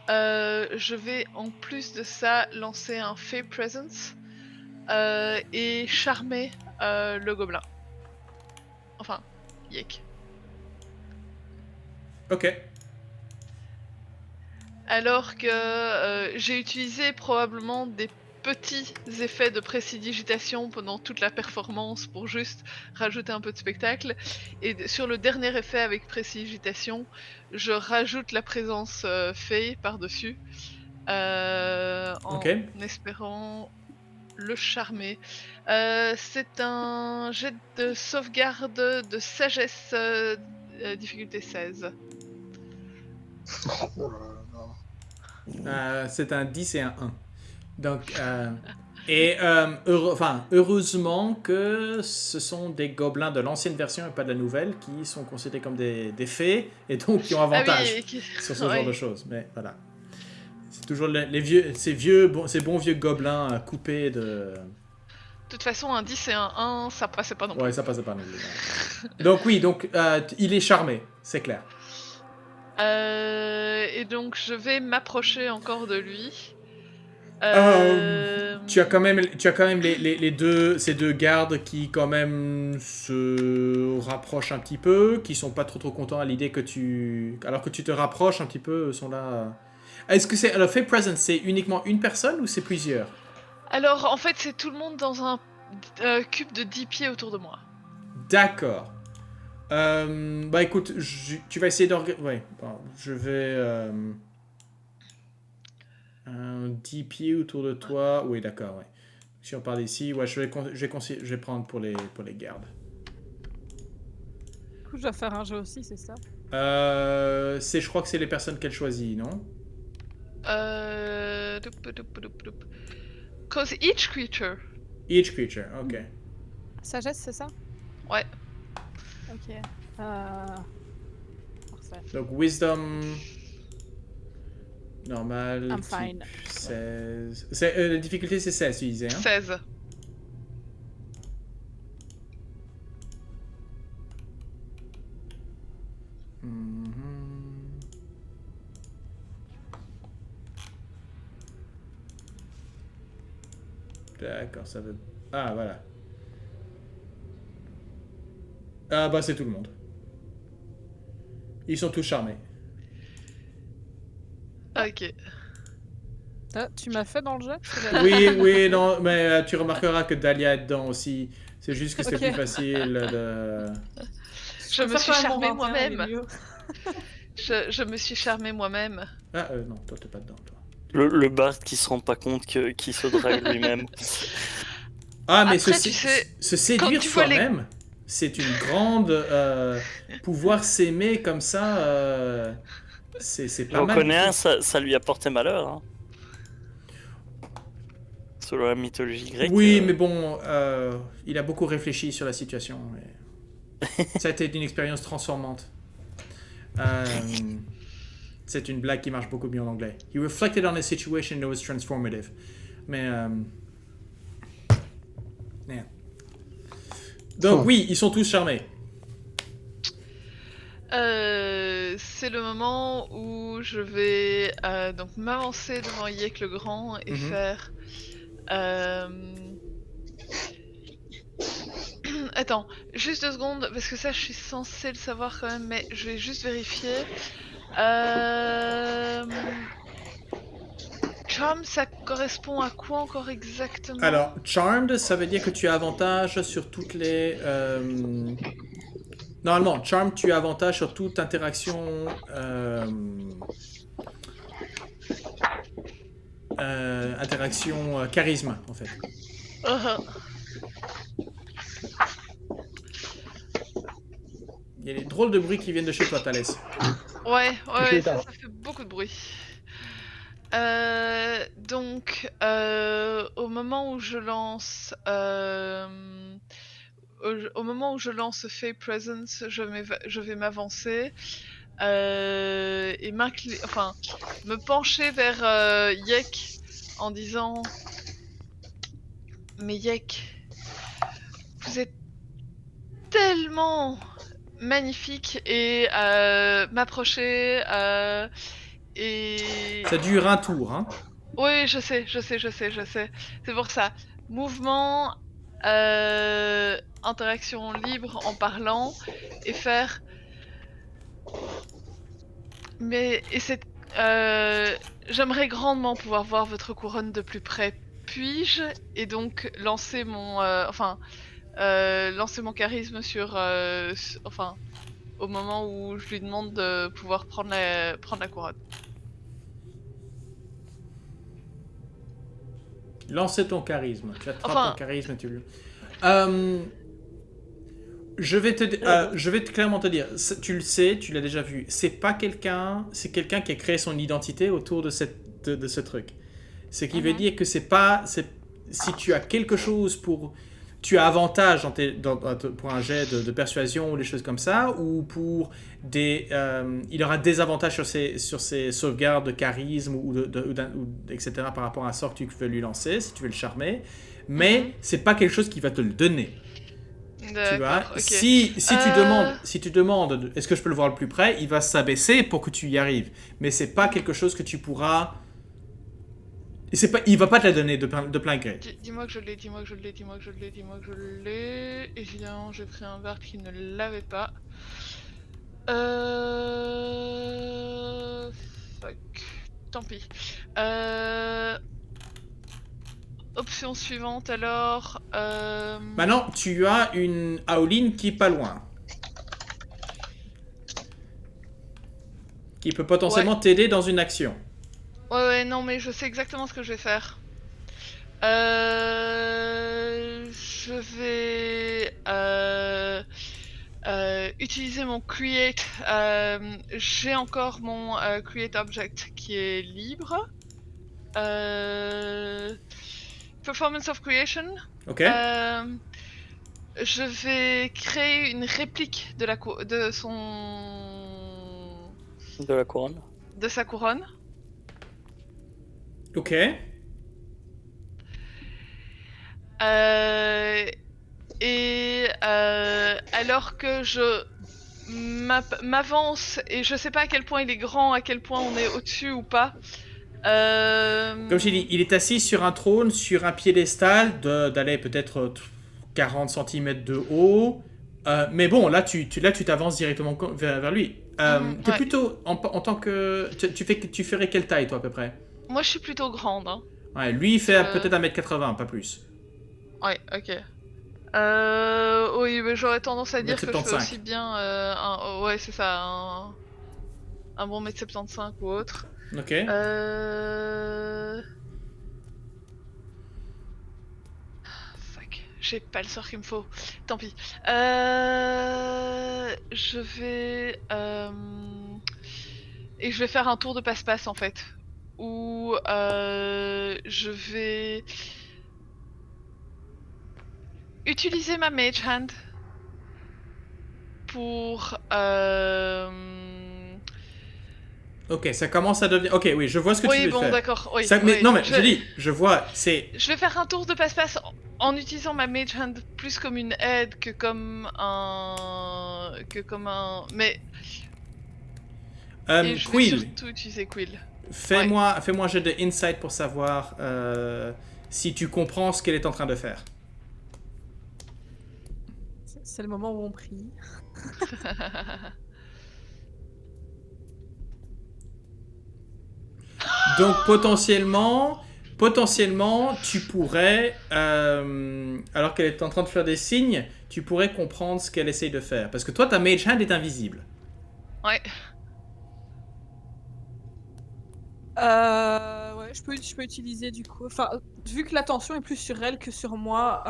je vais en plus de ça lancer un Fey Presence et charmer le gobelin. Enfin, Yek. Ok. Alors que j'ai utilisé probablement des petits effets de précidigitation pendant toute la performance pour juste rajouter un peu de spectacle. Et sur le dernier effet avec précidigitation, je rajoute la présence fée par-dessus en Ok. espérant le charmer. C'est un jet de sauvegarde de sagesse difficulté 16. Oh là là. C'est un 10 et un 1. Donc, heureusement que ce sont des gobelins de l'ancienne version et pas de la nouvelle qui sont considérés comme des fées et donc qui ont avantage Ah oui, sur ce ouais. genre de choses. Mais voilà. C'est toujours ces bons vieux gobelins coupés de. De toute façon, un 10 et un 1, ça passait pas non plus. Ouais, ça passe pas non plus. Donc, oui, il est charmé, c'est clair. Et donc, je vais m'approcher encore de lui. Tu as quand même ces deux gardes qui quand même se rapprochent un petit peu, qui sont pas trop contents à l'idée alors que tu te rapproches un petit peu, sont là. Est-ce que c'est alors Fey Presence, c'est uniquement une personne ou c'est plusieurs? Alors, en fait, c'est tout le monde dans un cube de 10 pieds autour de moi. D'accord. Bah écoute, tu vas essayer d'organiser. Ouais, bon, je vais. Un 10 pieds autour de toi. Oui, d'accord, ouais. Si on part d'ici, ouais, je vais prendre pour les gardes. Du coup, je dois faire un jeu aussi, c'est ça? Je crois que c'est les personnes qu'elle choisit, non? Cause each creature. Each creature, ok. Sagesse, c'est ça? Ouais. Ok. Parfait. Donc, Wisdom. Normal. I'm type fine. 16. La difficulté, c'est 16, tu disais, hein? 16. Mhm. D'accord, ça veut. Ah, voilà. Ah, bah, c'est tout le monde. Ils sont tous charmés. Ok. Ah, tu m'as fait dans le jeu? Oui, non, mais tu remarqueras que Dahlia est dedans aussi. C'est juste que c'était Ok. plus facile de. Je me suis charmée moi-même. mieux. Je me suis charmée moi-même. Ah, non, toi, t'es pas dedans, toi. Le Bard qui se rend pas compte qu'il se drague lui-même. Ah, mais Après, tu sais, se séduire tu vois soi-même, c'est une grande. Pouvoir s'aimer comme ça, c'est pas J'en mal. connais un, ça lui a porté malheur. Hein. Selon la mythologie grecque. Oui, mais bon, il a beaucoup réfléchi sur la situation. Ça a été une expérience transformante. C'est une blague qui marche beaucoup mieux en anglais. He reflected on his situation and it was transformative. Mais. Yeah. Donc, oui, ils sont tous charmés. C'est le moment où je vais donc m'avancer devant Yek le Grand et faire. Attends, juste 2 secondes, parce que ça je suis censée le savoir quand même, mais je vais juste vérifier. Charm, ça correspond à quoi encore exactement? Alors, Charmed, ça veut dire que tu as avantage sur toutes les. Normalement, Charmed, tu as avantage sur toute interaction. Interaction charisme, en fait. Il y a des drôles de bruits qui viennent de chez toi, Thalès. Ouais, C'est ça ça. fait beaucoup de bruit. Donc, au moment où je lance, au moment où je lance Fey Presence, je vais m'avancer et me pencher vers Yek en disant, mais Yek, vous êtes tellement magnifique et m'approcher et... Ça dure un tour, hein. Oui, je sais. C'est pour ça. Mouvement, interaction libre en parlant et faire... Mais... Et cette... J'aimerais grandement pouvoir voir votre couronne de plus près. Puis-je? Et donc lancer mon... lancer mon charisme sur... enfin... Au moment où je lui demande de pouvoir prendre la couronne. Lancer ton charisme. Tu attrapes Enfin- ton charisme et tu le... je vais clairement te dire, tu le sais, tu l'as déjà vu. C'est quelqu'un qui a créé son identité autour de ce truc. Ce qui veut dire que si tu as quelque chose tu as avantage pour un jet de persuasion ou des choses comme ça, ou pour il aura des avantages sur ses sauvegardes de charisme ou etc. par rapport à un sort que tu veux lui lancer, si tu veux le charmer. Mais c'est pas quelque chose qui va te le donner. Tu vois, Ok. si tu demandes est-ce que je peux le voir le plus près, il va s'abaisser pour que tu y arrives. Mais c'est pas quelque chose que tu pourras. Il va pas te la donner de plein gré. Dis-moi que je l'ai. Évidemment, j'ai pris un Bard qui ne l'avait pas. Fuck. Tant pis. Option suivante alors. Maintenant, tu as une Aoline qui est pas loin. Qui peut potentiellement t'aider dans une action. Ouais, non, mais je sais exactement ce que je vais faire. Je vais utiliser mon create. J'ai encore mon create object qui est libre. Performance of creation. Ok. Je vais créer une réplique de De la couronne. de sa couronne. Ok. Alors que je m'avance et je sais pas à quel point il est grand, à quel point on est au-dessus ou pas. Comme je t'ai dit, il est assis sur un trône, sur un piédestal d'aller peut-être 40 cm de haut. Mais bon, là, tu t'avances directement vers lui. T'es ouais. plutôt en tant que... Tu ferais quelle taille, toi, à peu près? Moi, je suis plutôt grande. Hein. Ouais, lui, il fait peut-être 1m80, pas plus. Ouais, ok. Oui, mais j'aurais tendance à dire que je fais 1m75. aussi bien ouais, c'est ça, un bon 1m75 ou autre. Ok. Fuck, j'ai pas le sort qu'il me faut. Tant pis. Je vais... Et je vais faire un tour de passe-passe en fait. Où je vais... utiliser ma Mage Hand pour... Ok, ça commence à devenir... Ok, oui, je vois ce que tu Oui, veux bon, faire. d'accord. Oui, Mais, oui. non, mais je dis, je vois, c'est... Je vais faire un tour de passe-passe en utilisant ma Mage Hand plus comme une aide que comme un... Mais... Et je vais Quill, surtout utiliser Quill. fais-moi un jet de insight pour savoir si tu comprends ce qu'elle est en train de faire. C'est le moment où on prie. Donc potentiellement, tu pourrais, alors qu'elle est en train de faire des signes, tu pourrais comprendre ce qu'elle essaye de faire. Parce que toi, ta Mage Hand est invisible. Ouais. Ouais, je peux utiliser du coup. Enfin, vu que l'attention est plus sur elle que sur moi,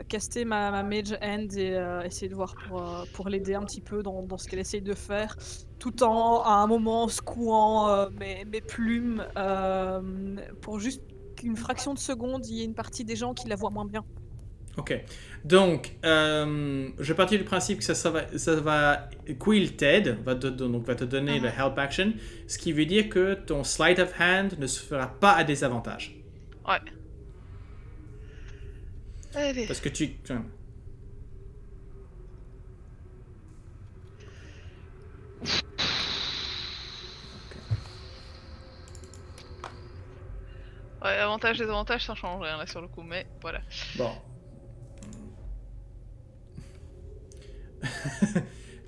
caster ma Mage Hand et essayer de voir pour l'aider un petit peu dans ce qu'elle essaye de faire, tout en à un moment secouant mes plumes pour juste qu'une fraction de seconde, il y ait une partie des gens qui la voient moins bien. Ok. Donc, je vais partir du principe que ça va Quill t'aide, va te donner le help action, ce qui veut dire que ton sleight of hand ne se fera pas à désavantage. Ouais. Allez. Parce que tu... Ouais, avantages, désavantages, ça change rien là sur le coup, mais voilà. Bon.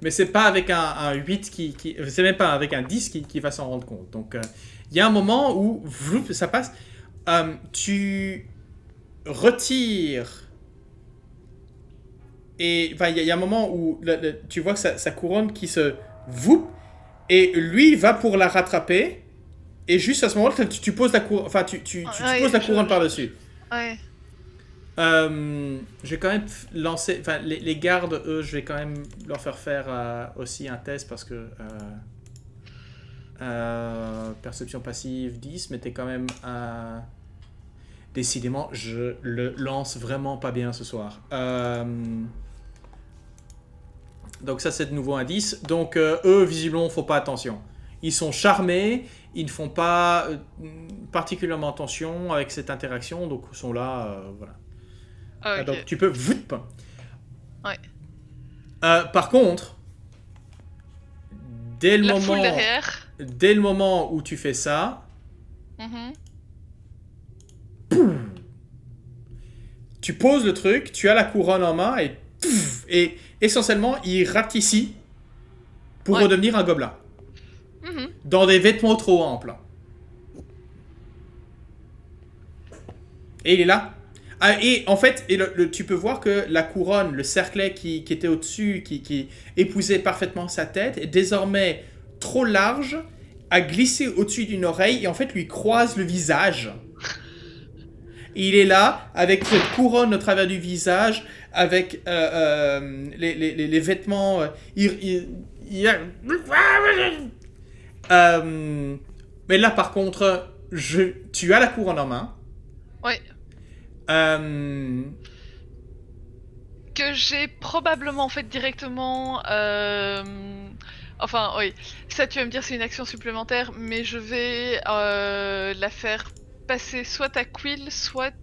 Mais c'est pas avec un 8 c'est même pas avec un 10 qui va s'en rendre compte. Donc, il y a un moment où vloup, ça passe. Tu retires. Et enfin, il y a un moment où tu vois que sa couronne qui se voupe. Et lui va pour la rattraper. Et juste à ce moment-là, tu poses la couronne, enfin, tu poses la couronne par-dessus. Ouais. Je vais quand même lancer... Enfin, les gardes, eux, je vais quand même leur faire aussi un test parce que... perception passive 10, mais t'es quand même... Décidément, je le lance vraiment pas bien ce soir. Donc ça, c'est de nouveau un 10. Donc eux, visiblement, faut pas attention. Ils sont charmés, ils ne font pas particulièrement attention avec cette interaction, donc ils sont là, voilà. Ah, ok. Donc tu peux... Ouais. Par contre, dès La foule derrière. le moment où tu fais ça, Mhm. tu poses le truc, tu as la couronne en main et essentiellement, il rate ici pour redevenir un gobelin. Mhm. Dans des vêtements trop amples. Et il est là. Ah, et en fait, tu peux voir que la couronne, le cerclet qui était au-dessus, qui épousait parfaitement sa tête, est désormais trop large, a glissé au-dessus d'une oreille et en fait lui croise le visage. Et il est là, avec cette couronne au travers du visage, avec les vêtements... mais là, par contre, tu as la couronne en main. Ouais. Que j'ai probablement fait directement. Enfin, oui. Ça, tu vas me dire, c'est une action supplémentaire, mais je vais la faire passer soit à Quill, soit.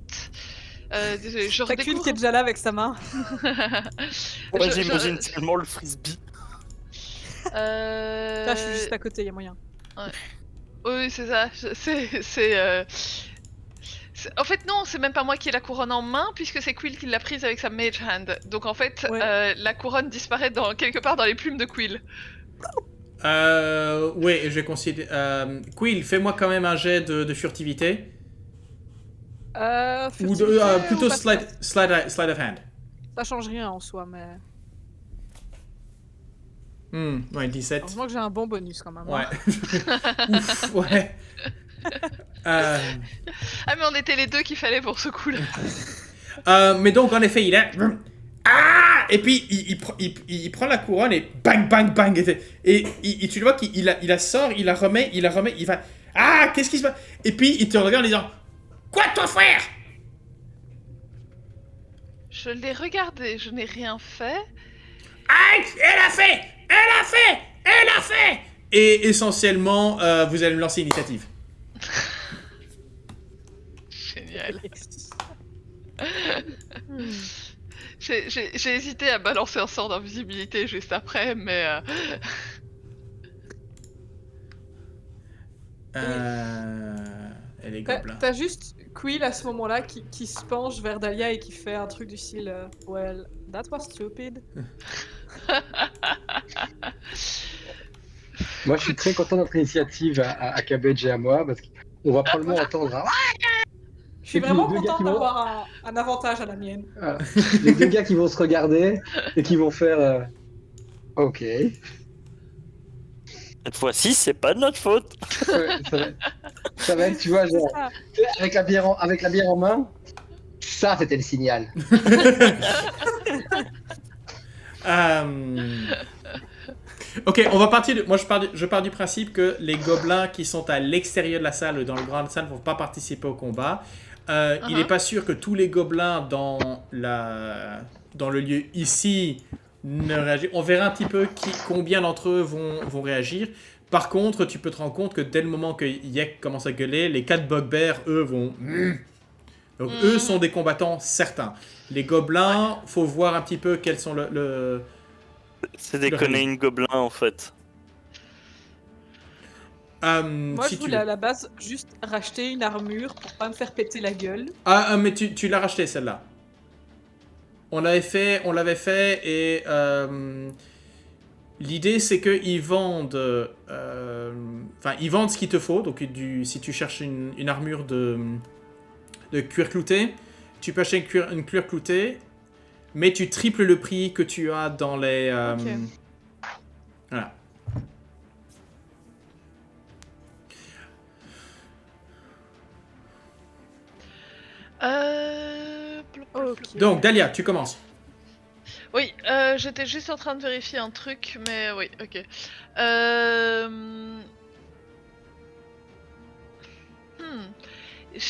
Désolé, je T'as Quill redécouvre. qui est déjà là avec sa main. Moi, Je- j'imagine je- tellement le frisbee. Là, je suis juste à côté, il y a moyen. Oui, c'est ça. En fait, non, c'est même pas moi qui ai la couronne en main, puisque c'est Quill qui l'a prise avec sa mage hand. Donc en fait, Ouais. la couronne disparaît quelque part dans les plumes de Quill. Oui, je vais considérer... Quill, fais-moi quand même un jet de furtivité. Ou plutôt sleight of hand. Ça change rien en soi, mais... Ouais, 17. Heureusement que j'ai un bon bonus quand même. Ouais. Hein. Ouf, ouais. Ah, mais on était les deux qu'il fallait pour ce coup-là. Mais donc, en effet, il est... Ah! Et puis, il prend la couronne et bang, bang, bang. Et tu le vois qu'il la sort, il la remet, il va... Ah! Qu'est-ce qui se passe? Et puis, il te regarde en disant... Quoi, ton frère? Je l'ai regardé, je n'ai rien fait. Ah! Elle a fait! Elle a fait! Elle a fait! Et essentiellement, vous allez me lancer l'initiative. Génial. J'ai hésité à balancer un sort d'invisibilité juste après, mais... Elle est gobelin. T'as juste Quill à ce moment-là qui se penche vers Dahlia et qui fait un truc du style Well, that was stupid. Moi, je suis très content de notre initiative à Cabbage et à moi, parce qu'on va probablement entendre un... Je suis Et puis, vraiment les deux gars contente qui vont- d'avoir un avantage à la mienne. Voilà. Les deux gars qui vont se regarder et qui vont faire... Ok. Cette fois-ci, c'est pas de notre faute. Ouais, ça va être, tu vois, genre, Ah, avec la bière en main, ça, c'était le signal. Ok, on va partir. Moi, je pars du principe que les gobelins qui sont à l'extérieur de la salle ou dans la grande salle ne vont pas participer au combat. Il n'est pas sûr que tous les gobelins dans le lieu ici ne réagissent. On verra un petit peu combien d'entre eux vont réagir. Par contre, tu peux te rendre compte que dès le moment que Yek commence à gueuler, les 4 bugbears, eux, vont Donc eux sont des combattants certains. Les gobelins, faut voir un petit peu quels sont C'est des Le Conain gobelins en fait. Moi, si je tu voulais veux. à la base juste racheter une armure pour pas me faire péter la gueule. Mais tu l'as racheté celle-là. On l'avait fait et l'idée c'est qu'ils vendent, ils vendent ce qu'il te faut. Donc si tu cherches une armure de cuir clouté, tu peux acheter une cuir clouté, mais tu triples le prix que tu as dans les. Ok. Voilà. Ok. Donc Dahlia, tu commences. Oui, j'étais juste en train de vérifier un truc, mais oui, ok. Euh... hmm, J'ai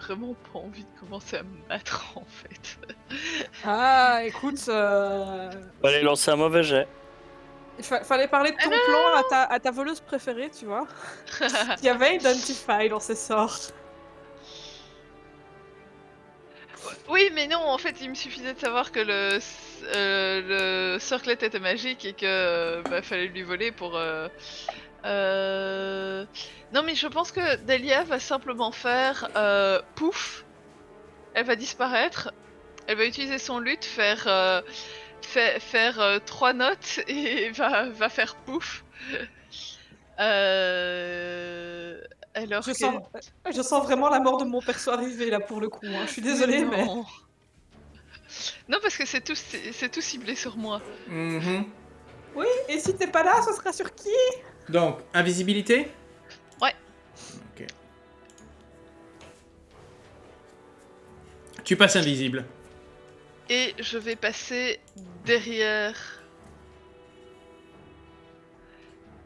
vraiment pas envie de commencer à me battre en fait. Ah, écoute, Fallait lancer un mauvais jet. fallait parler de ton plan à ta voleuse préférée, tu vois. Il y avait Identify dans ces sortes. Oui, mais non, en fait, il me suffisait de savoir que le circlet était magique et que fallait lui voler pour. Non, mais je pense que Delia va simplement faire pouf. Elle va disparaître. Elle va utiliser son luth, faire 3 notes et va faire pouf. Alors Je que... sens vraiment la mort de mon perso arriver là pour le coup. Hein. Je suis désolée, mais. Non. Non, parce que c'est tout ciblé sur moi. Mhm. Oui, et si t'es pas là, ce sera sur qui? Donc, invisibilité. Ouais. Ok. Tu passes invisible. Et je vais passer derrière.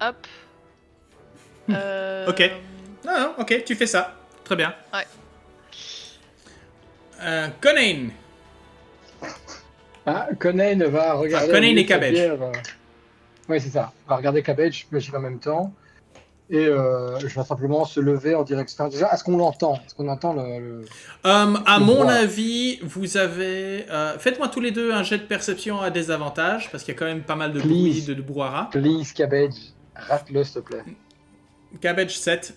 Hop. Ok. Non, ok, tu fais ça. Très bien. Ouais. Conan. Ah, Conan va regarder. Conan au milieu et de sa Cabbage. bière, Ouais, c'est ça. On va regarder Cabbage, j'imagine en même temps. Et je vais simplement se lever en direction. Déjà, est-ce qu'on l'entend? Est-ce qu'on entend À Le mon brouhaha. avis, vous avez. Faites-moi tous les deux un jet de perception à désavantage, parce qu'il y a quand même pas mal de Please. bruit, de brouhaha. Please, Cabbage, rate-le, s'il te plaît. Cabbage 7.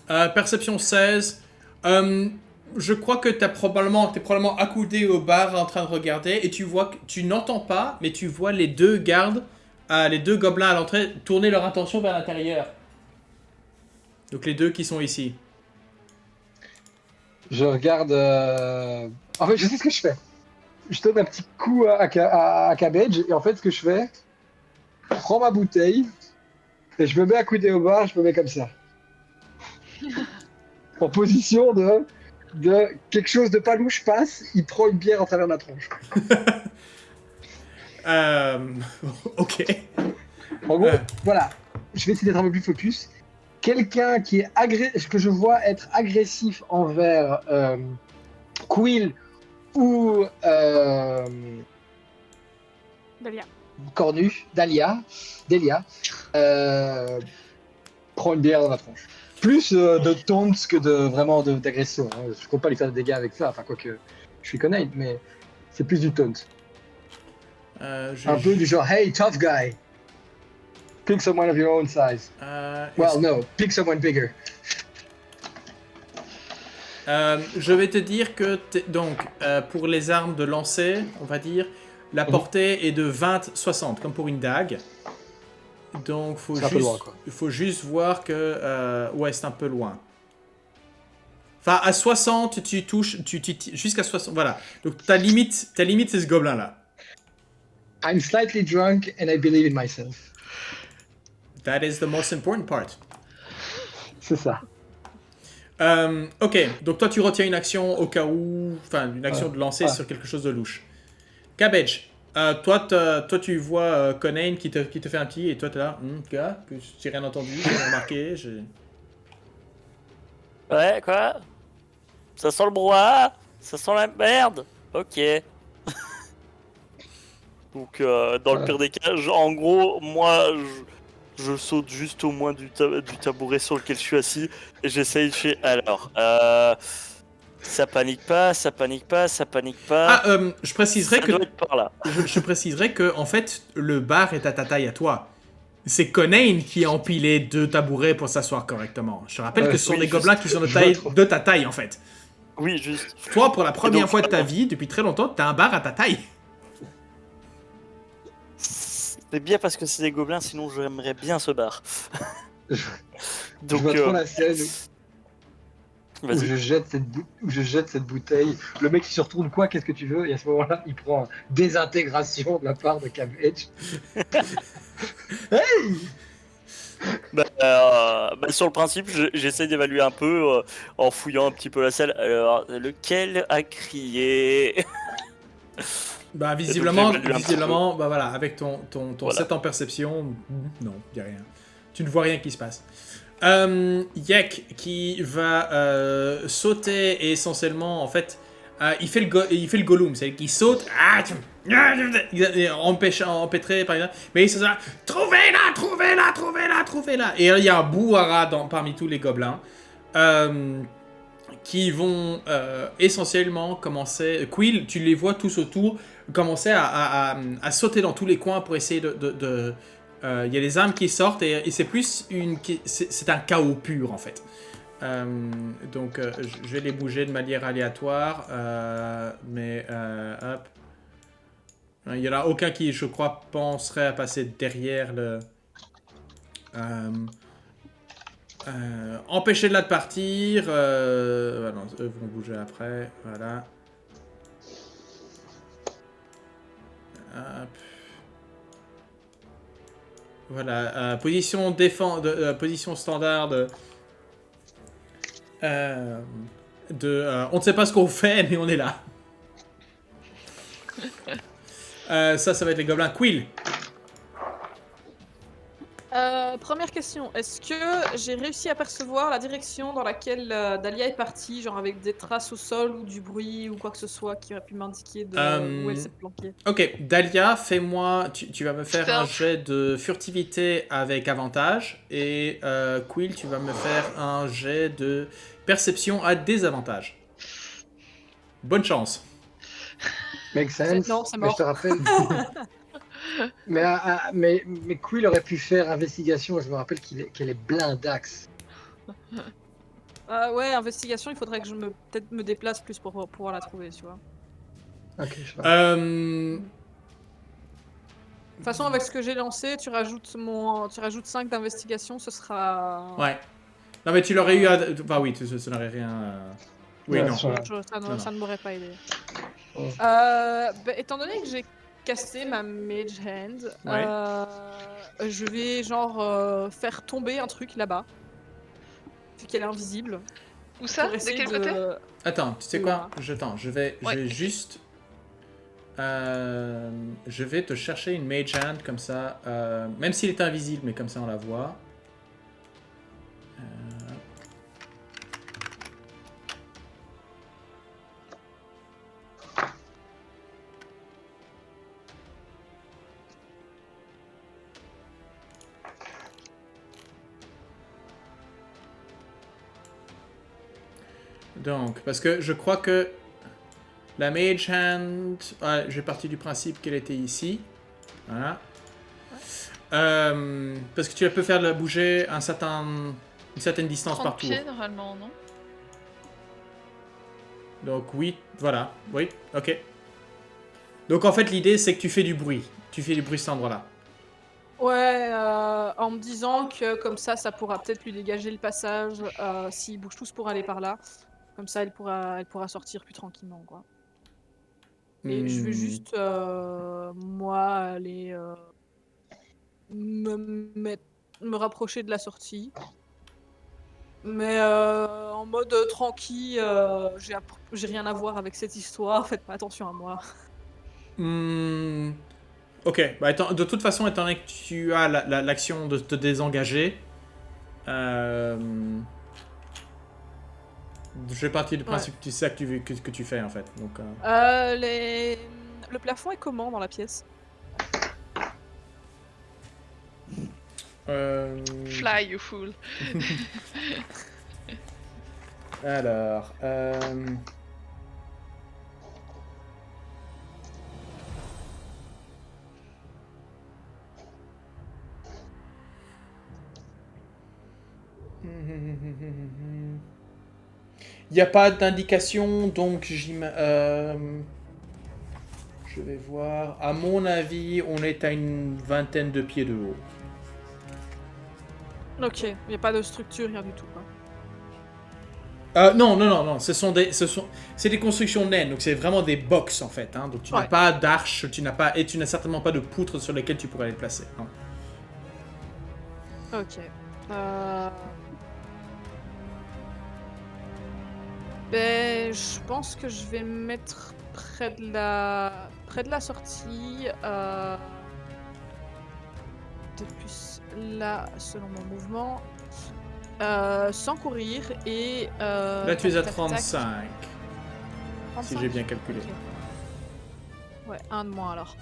Perception 16. Je crois que t'es probablement accoudé au bar en train de regarder et tu vois que tu n'entends pas, mais tu vois les deux gardes, les deux gobelins à l'entrée tourner leur attention vers l'intérieur. Donc les deux qui sont ici. Je regarde. En fait, je sais ce que je fais. Je donne un petit coup à Cabbage, et en fait, ce que je fais, je prends ma bouteille, et je me mets accoudé au bar, je me mets comme ça. En position de quelque chose de pas louche passe, il prend une bière en travers de ma tronche. Ok. En gros, voilà, je vais essayer d'être un peu plus focus. Quelqu'un qui est que je vois être agressif envers Quill ou Dalia. Cornu, Delia, prend une bière dans la tronche. Plus de taunts que d'agression. Hein. Je compte pas lui faire des dégâts avec ça, enfin quoique je suis Conan, mais c'est plus du taunt. Un peu du genre, hey, tough guy. Pick someone of your own size. Well, no, pick someone bigger. Je vais te dire que donc pour les armes de lancer, on va dire, la portée est de 20-60 comme pour une dague. Donc faut juste voir que ouais, c'est un peu loin. Enfin à 60 tu touches jusqu'à 60, voilà. Donc ta limite c'est ce gobelin là. I'm slightly drunk and I believe in myself. That is the most important part. C'est ça. Ok, donc toi tu retiens une action au cas où, enfin une action de lancer sur quelque chose de louche. Cabbage, toi tu vois Conan qui te fait un petit et toi t'es là, gars, que j'ai rien entendu, j'ai rien remarqué, Ouais, quoi? Ça sent le brouhaha? Ça sent la merde? Ok. Donc, dans le pire des cas, en gros, moi, Je saute juste au moins du tabouret sur lequel je suis assis et j'essaye de faire. Alors, ça panique pas, ça panique pas, ça panique pas. Ah, je préciserai Ça que doit être par là. je préciserai que en fait le bar est à ta taille à toi. C'est Conain qui a empilé 2 tabourets pour s'asseoir correctement. Je te rappelle que ce sont oui, des juste. gobelins qui sont de ta taille en fait. Oui, juste. Toi, pour la première donc, fois de ta vie, depuis très longtemps, t'as un bar à ta taille. C'est bien parce que c'est des gobelins, sinon j'aimerais bien ce bar. Je Donc, vois trop la scène où vas-y. je jette cette bouteille. Le mec il se retourne quoi, qu'est-ce que tu veux? Et à ce moment-là, il prend désintégration de la part de Cabbage. Hey! Sur le principe, j'essaie d'évaluer un peu en fouillant un petit peu la salle. Alors, lequel a crié? Bah, j'évalue un petit bah voilà, avec ton Voilà. 7 en perception, non, y a rien. Tu ne vois rien qui se passe. Yak qui va sauter et essentiellement, en fait, il fait le Gollum, c'est qu'il saute, empêtré par exemple, mais il se dit trouvez-la, trouvez-la, trouvez-la, trouvez-la. Et il y a un bouhara parmi tous les gobelins. Qui vont essentiellement commencer. Quill, tu les vois tous autour commencer à sauter dans tous les coins pour essayer de il y a les armes qui sortent et c'est plus c'est un chaos pur en fait. Donc je vais les bouger de manière aléatoire, mais hop. Il n'y en a aucun qui, je crois, penserait à passer derrière le. Empêcher de là de partir. Non, eux vont bouger après. Voilà. Hop. Voilà. Position position standard on ne sait pas ce qu'on fait, mais on est là. Ça va être les gobelins. Quill. Première question, est-ce que j'ai réussi à percevoir la direction dans laquelle Dahlia est partie, genre avec des traces au sol ou du bruit ou quoi que ce soit qui aurait pu m'indiquer où elle s'est planquée? Ok, Dahlia, fais-moi. Tu vas me faire un Stealth. jet de furtivité avec avantage. Et Quill, tu vas me faire un jet de perception à désavantage. Bonne chance. Make sense. Non, c'est Mais je te mort. rappelle. mais Quill aurait pu faire investigation. Je me rappelle qu'elle est blindax. Ouais, investigation, il faudrait que je peut-être me déplace plus pour pouvoir la trouver, tu vois. Ok, je sais pas. De toute façon, avec ce que j'ai lancé, tu rajoutes 5 d'investigation, ce sera... Ouais. Non, mais tu l'aurais eu à. Enfin, oui, ça n'aurait rien. Oui, Ouais, non. ça- Ça ne m'aurait pas aidé. Oh. Étant donné que j'ai cassé ma Mage Hand, Ouais. je vais faire tomber un truc là-bas, vu qu'elle est invisible. Où ça? pour De essayer quel côté? Attends, tu sais quoi? Je vais Ouais. juste. Je vais te chercher une Mage Hand comme ça. Même s'il est invisible, mais comme ça on la voit. Donc, parce que je crois que la Mage Hand, j'ai parti du principe qu'elle était ici. Voilà. Parce que tu peux faire bouger une certaine distance 30 par tour. pieds normalement, non? Donc oui, voilà, oui, ok. Donc en fait l'idée c'est que tu fais du bruit. Tu fais du bruit cet endroit-là. Ouais, en me disant que comme ça pourra peut-être lui dégager le passage s'ils bougent tous pour aller par là. Comme ça, elle pourra sortir plus tranquillement, quoi. Et je vais juste, moi, aller me rapprocher de la sortie. Mais en mode tranquille, j'ai rien à voir avec cette histoire, faites pas attention à moi. Ok, bah, de toute façon, étant donné que tu as l'action de te désengager, je vais partir du principe que tu sais que tu fais en fait. Donc, Le plafond est comment dans la pièce? Fly, you fool. Alors... Il n'y a pas d'indication, donc je vais voir. À mon avis, on est à une vingtaine de pieds de haut. Ok, il n'y a pas de structure, rien du tout. Quoi. Non. C'est des constructions naines, donc c'est vraiment des box en fait. Hein, donc tu n'as pas d'arche, et tu n'as certainement pas de poutres sur lesquelles tu pourrais les placer. Non. Ok. Ben, je pense que je vais me mettre près de la sortie. Peut-être plus là, selon mon mouvement. Sans courir et... Là, tu es à tac, tac, 35, tac. si j'ai bien calculé. Ok. Ouais, un de moins alors.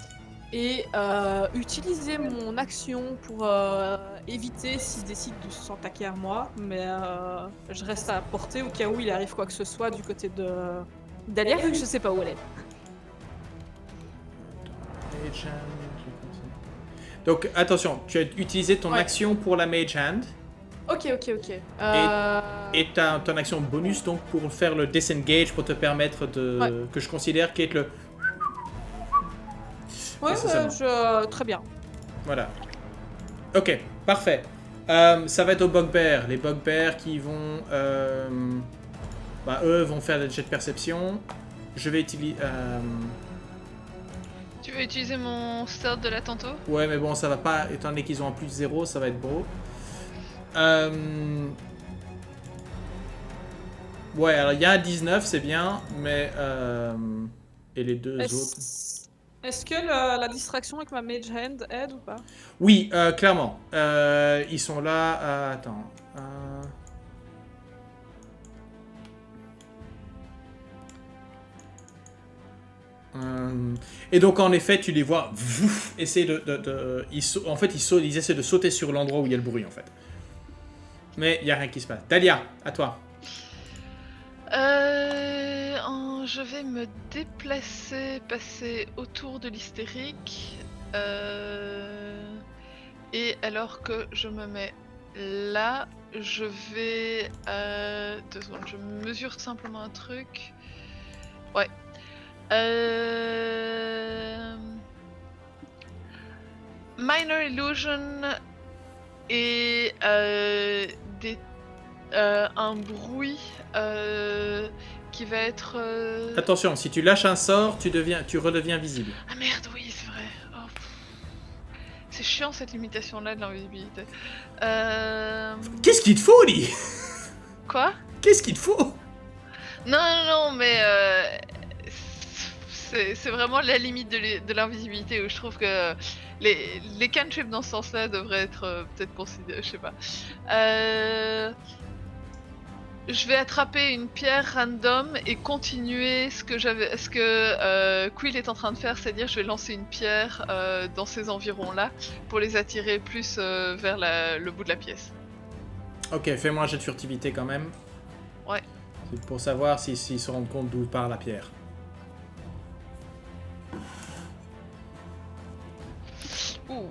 Et utiliser mon action pour éviter s'il décide de s'attaquer à moi, mais je reste à portée au cas où il arrive quoi que ce soit du côté de d'Alia, vu que je sais pas où elle est. Donc attention, tu as utilisé ton action pour la Mage Hand. Ok. Et t'as ton action bonus donc pour faire le disengage pour te permettre de que je considère qu'être le... Ouais, très bien. Voilà. Ok, parfait. Ça va être aux bugbears. Les bugbears qui vont... eux vont faire des jets de perception. Je vais utiliser... Tu veux utiliser mon start de là tantôt? Ouais, mais bon, ça va pas... Étant donné qu'ils ont en plus 0, ça va être beau. Ouais, alors il y a un 19, c'est bien, mais... Et les deux autres... Est-ce que la distraction avec ma Mage Hand aide ou pas? Oui, clairement. Ils sont là... attends. Et donc en effet, tu les vois essayer en fait, ils essaient de sauter sur l'endroit où il y a le bruit en fait. Mais il n'y a rien qui se passe. Dahlia, à toi. Je vais me déplacer, passer autour de l'hystérique. Et alors que je me mets là, je vais... 2 secondes, je mesure simplement un truc. Ouais. Minor Illusion et un bruit qui va être... Attention, si tu lâches un sort, tu redeviens visible. Ah merde, oui, c'est vrai. Oh, c'est chiant cette limitation-là de l'invisibilité. Qu'est-ce qu'il te faut, Oli? Quoi? Qu'est-ce qu'il te faut? Non, mais c'est vraiment la limite de l'invisibilité où je trouve que les cantrips dans ce sens-là devraient être peut-être considérés, je sais pas. Je vais attraper une pierre random et continuer ce que Quill est en train de faire, c'est-à-dire je vais lancer une pierre dans ces environs-là pour les attirer plus vers le bout de la pièce. Ok, fais-moi un jet de furtivité quand même. Ouais. C'est pour savoir s'ils se rendent compte d'où part la pierre. Ouh.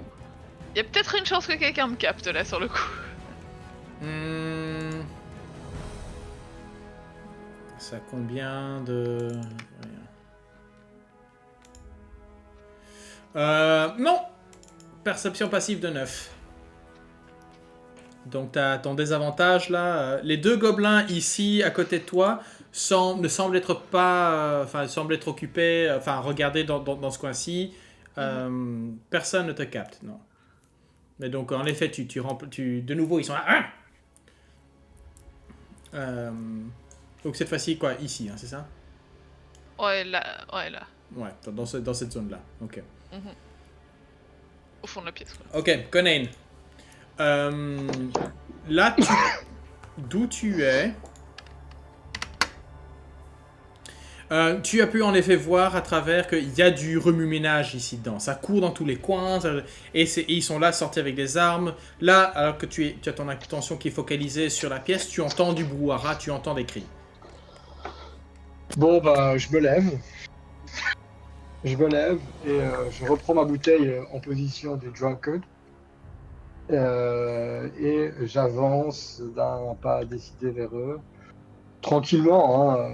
Il y a peut-être une chance que quelqu'un me capte là sur le coup. Ça a combien de... Non. Perception passive de 9. Donc t'as ton désavantage là. Les deux gobelins ici à côté de toi ne semblent être pas... semblent être occupés, regardez dans ce coin-ci. Personne ne te capte, non. Mais donc en effet, de nouveau ils sont là. Donc cette fois-ci quoi, ici, hein, c'est ça? Ouais, là. Ouais, dans cette zone-là. Ok. Au fond de la pièce, quoi. Ok, Conan. Là, d'où tu es, Tu as pu en effet voir à travers qu'il y a du remue-ménage ici dedans. Ça court dans tous les coins et ils sont là sortis avec des armes. Là, alors que tu as ton attention qui est focalisée sur la pièce, tu entends du brouhaha, tu entends des cris. Bon, bah, je me lève. Je me lève et je reprends ma bouteille en position du drunkard. Et j'avance d'un pas décidé vers eux. Tranquillement, hein.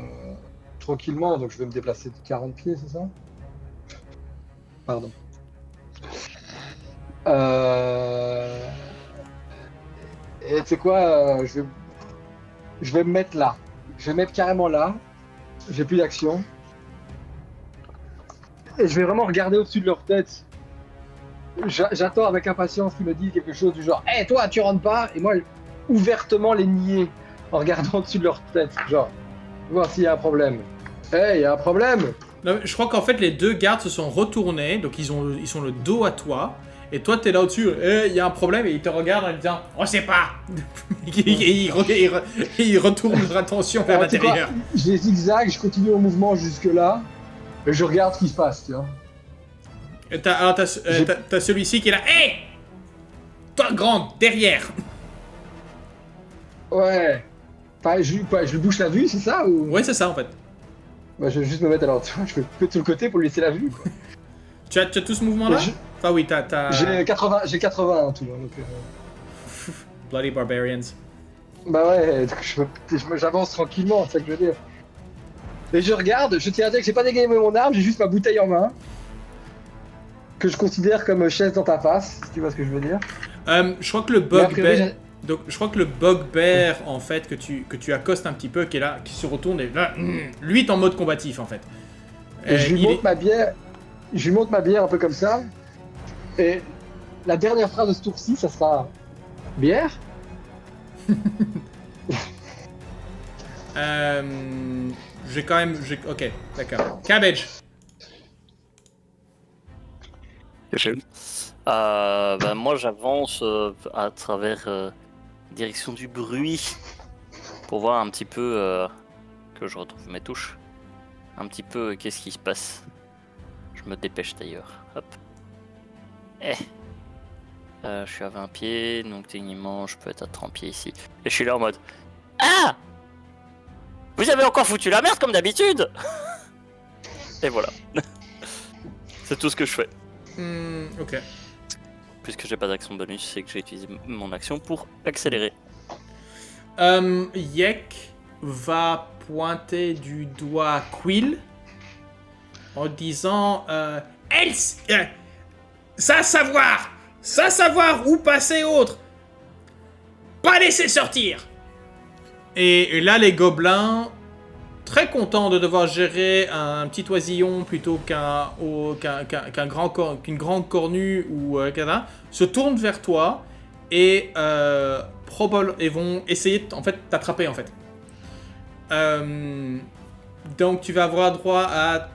Tranquillement, donc je vais me déplacer de 40 pieds, c'est ça? Pardon. Et tu sais quoi, je vais me mettre là. Je vais me mettre carrément là. J'ai plus d'action. Et je vais vraiment regarder au-dessus de leur tête. J'attends avec impatience qu'ils me disent quelque chose du genre « Hé, toi, tu rentres pas !» Et moi, ouvertement les nier en regardant au-dessus de leur tête. Genre, voir s'il y a un problème. Hé, il y a un problème! Non, je crois qu'en fait, les deux gardes se sont retournés, donc ils sont le dos à toi. Et toi, t'es là au-dessus, il y a un problème, et ils te regardent en disant « On sait pas !» Et ils retournent leur attention vers Alors, tu sais quoi, l'intérieur. j'ai zigzag, je continue mon mouvement jusque-là. Et je regarde ce qui se passe, tu vois. Et t'as celui-ci qui est là. Hé! Toi, grande, derrière! Ouais. Enfin, je lui bouche la vue, c'est ça ou... Ouais, c'est ça en fait. Bah, je vais juste me mettre alors, tu vois, je fais que tout le côté pour lui laisser la vue, quoi. Tu as tout ce mouvement-là? Enfin, oui, t'as. J'ai 80 en tout, hein, donc... Bloody Barbarians. Bah ouais, j'avance tranquillement, c'est ça que je veux dire. Et je regarde, je tiens à dire que j'ai pas dégainé mon arme, j'ai juste ma bouteille en main. Que je considère comme chaise dans ta face, si tu vois ce que je veux dire. Je crois que le bugbear. Donc, je crois que le bugbear, en fait, que tu accostes un petit peu, qui est là, qui se retourne, et là, lui est en mode combatif, en fait. Et je lui montre ma bière, un peu comme ça. Et la dernière phrase de ce tour-ci, ça sera bière. J'ai quand même. Ok, d'accord. Cabbage. Moi j'avance à travers direction du bruit pour voir un petit peu que je retrouve mes touches. Un petit peu qu'est-ce qui se passe. Je me dépêche d'ailleurs. Hop. Je suis à 20 pieds, donc techniquement je peux être à 30 pieds ici. Et je suis là en mode Ah! Vous avez encore foutu la merde comme d'habitude! Et voilà. C'est tout ce que je fais. Ok. Puisque j'ai pas d'action bonus, c'est que j'ai utilisé mon action pour accélérer. Yek va pointer du doigt Quill en disant Else, ça savoir où passer autre, pas laisser sortir. Et là, les gobelins, très contents de devoir gérer un petit oisillon plutôt qu'une grande cornue ou se tournent vers toi et vont essayer en fait t'attraper en fait. Donc tu vas avoir droit à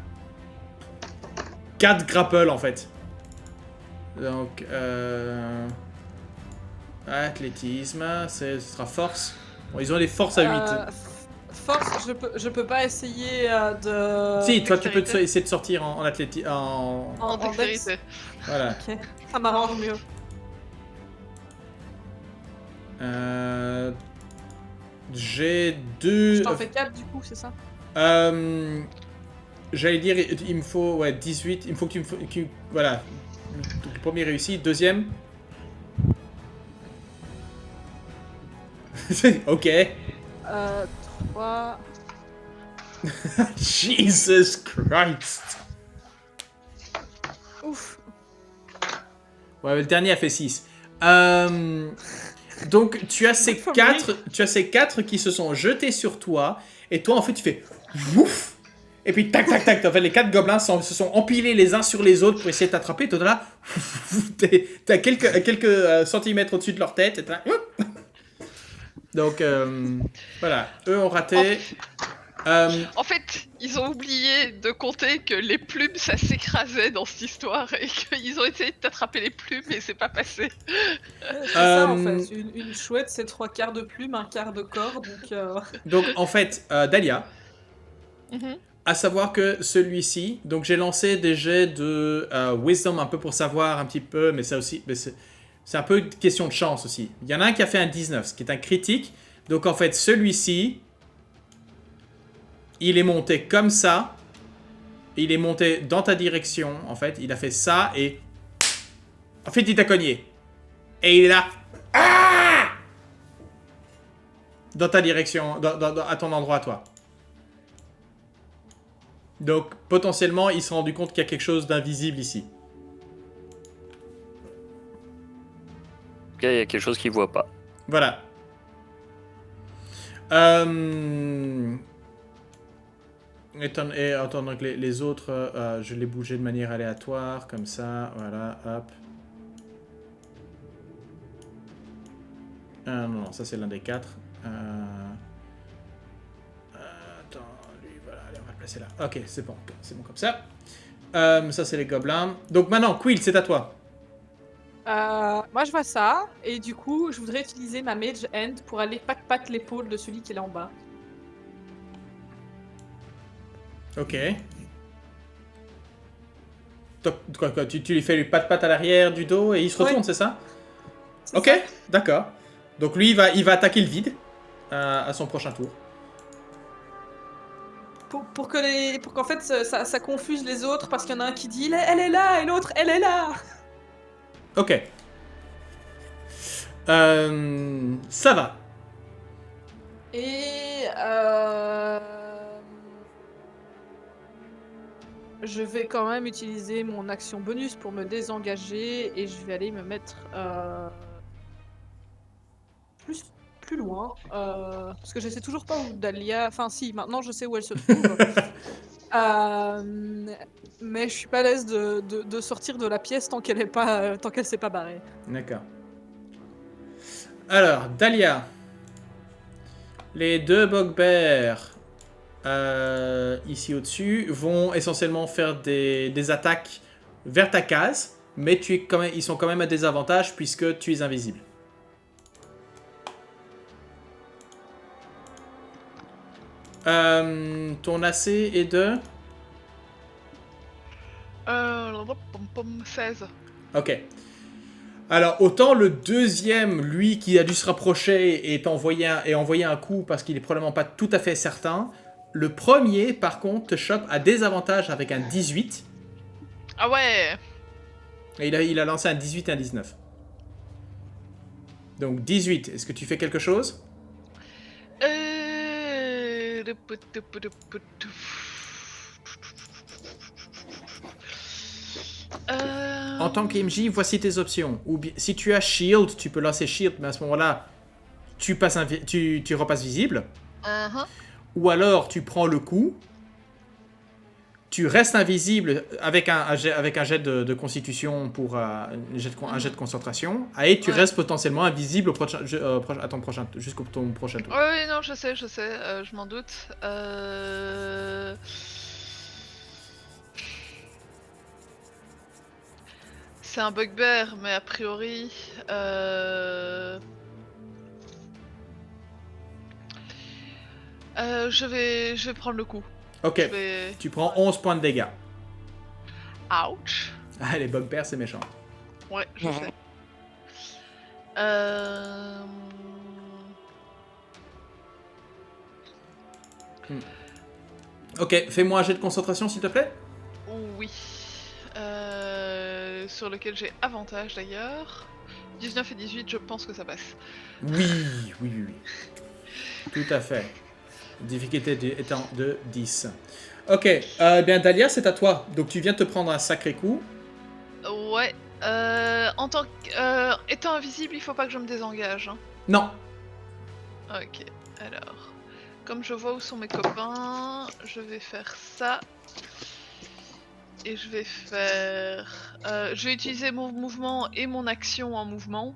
4 grapples en fait. Donc athlétisme, ce sera force. Bon, ils ont des forces à 8. Force, je peux pas essayer de... Si, toi tu peux Dextérité. essayer de sortir en athlétisme. En dextérité. Voilà. Ok, ça m'arrange mieux. J'ai 2. Je t'en fais 4 du coup, c'est ça? J'allais dire, il me faut 18. Il me faut que voilà. Le premier réussi, deuxième. Ok. 3... Jesus Christ. Ouf. Ouais, le dernier a fait 6. Donc tu as ces 4 qui se sont jetés sur toi et toi en fait tu fais ouf et puis tac tac tac. En fait les 4 gobelins se sont empilés les uns sur les autres pour essayer de t'attraper. Toi là, t'as quelques centimètres au-dessus de leur tête. Et donc voilà, eux ont raté. En fait, ils ont oublié de compter que les plumes, ça s'écrasait dans cette histoire et qu'ils ont essayé de t'attraper les plumes et c'est pas passé. C'est ça en fait, une chouette c'est 3/4 de plume, 1/4 de corps, donc... Donc en fait, Dahlia, Mhm. À savoir que celui-ci, donc j'ai lancé des jets de Wisdom un peu pour savoir un petit peu, mais ça aussi, mais c'est un peu une question de chance aussi. Il y en a un qui a fait un 19, ce qui est un critique. Donc en fait, celui-ci, il est monté comme ça. Il est monté dans ta direction, en fait. Il a fait ça et... En fait, il t'a cogné. Et il est là. Ah dans ta direction, à ton endroit, toi. Donc, potentiellement, il s'est rendu compte qu'il y a quelque chose d'invisible ici. En tout cas, il y a quelque chose qu'il voit pas. Voilà. Attends, que les autres, je les bougeais de manière aléatoire, comme ça, voilà, hop. Non, ça c'est l'un des 4. Attends, lui, voilà, allez, on va le placer là. Ok, c'est bon comme ça. Ça c'est les gobelins. Donc maintenant, Quill, c'est à toi. Moi je vois ça, et du coup je voudrais utiliser ma Mage Hand pour aller pat l'épaule de celui qui est là en bas. Ok. Donc, quoi, tu lui fais lui pat à l'arrière du dos et il se retourne, Ouais. c'est ça? C'est Ok, ça. d'accord. Donc lui, il va attaquer le vide à son prochain tour. Pour qu'en fait ça confuse les autres parce qu'il y en a un qui dit elle est là et l'autre elle est là. Ok. Ça va. Et je vais quand même utiliser mon action bonus pour me désengager et je vais aller me mettre plus loin parce que je sais toujours pas où Dahlia. Enfin si, maintenant je sais où elle se trouve. Mais je suis pas à l'aise de sortir de la pièce tant qu'elle s'est pas barrée. D'accord. Alors, Dahlia. Les deux bugbears ici au-dessus vont essentiellement faire des attaques vers ta case, mais ils sont quand même à désavantage puisque tu es invisible. Ton AC est de... 16. Ok. Alors, autant le deuxième, lui, qui a dû se rapprocher et envoyer un coup parce qu'il est probablement pas tout à fait certain. Le premier, par contre, te chope à désavantage avec un 18. Ah ouais. Et il a lancé un 18 et un 19. Donc 18, est-ce que tu fais quelque chose? En tant qu'MJ, voici tes options. Si tu as Shield, tu peux lancer Shield, mais à ce moment-là, tu repasses visible. Ou alors, tu prends le coup, tu restes invisible avec un jet de constitution pour un jet de concentration, et tu restes potentiellement invisible à ton prochain, jusqu'au ton prochain tour. Oui, non, je sais, je m'en doute. C'est un bugbear, mais a priori... je vais prendre le coup. Ok, tu prends 11 points de dégâts. Ouch. Ah, les bugbears, c'est méchant. Ouais, je sais. Ok, fais-moi un jet de concentration, s'il te plaît. Oui. Sur lequel j'ai avantage d'ailleurs. 19 et 18, je pense que ça passe. Oui. Tout à fait. Difficulté étant de 10. Ok, bien Dahlia, c'est à toi. Donc tu viens de te prendre un sacré coup. Ouais. En tant étant invisible, il faut pas que je me désengage. Hein. Non. Ok, alors. Comme je vois où sont mes copains, je vais faire ça. Et je vais faire... je vais utiliser mon mouvement et mon action en mouvement.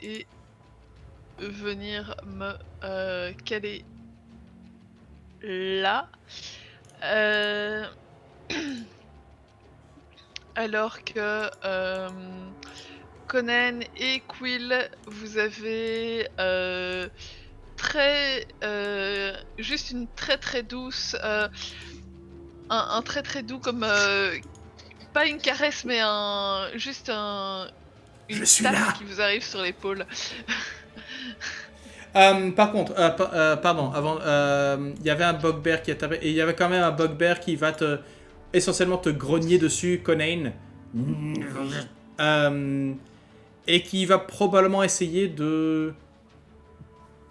Et venir me caler là. Alors que Conan et Quill, vous avez juste une très douce, un très doux comme, pas une caresse mais juste une Je suis tape là. qui vous arrive sur l'épaule. Par contre, pardon, avant, il y avait un bugbear qui a tapé, et il y avait quand même un bugbear qui va essentiellement te grogner dessus, Conan, et qui va probablement essayer de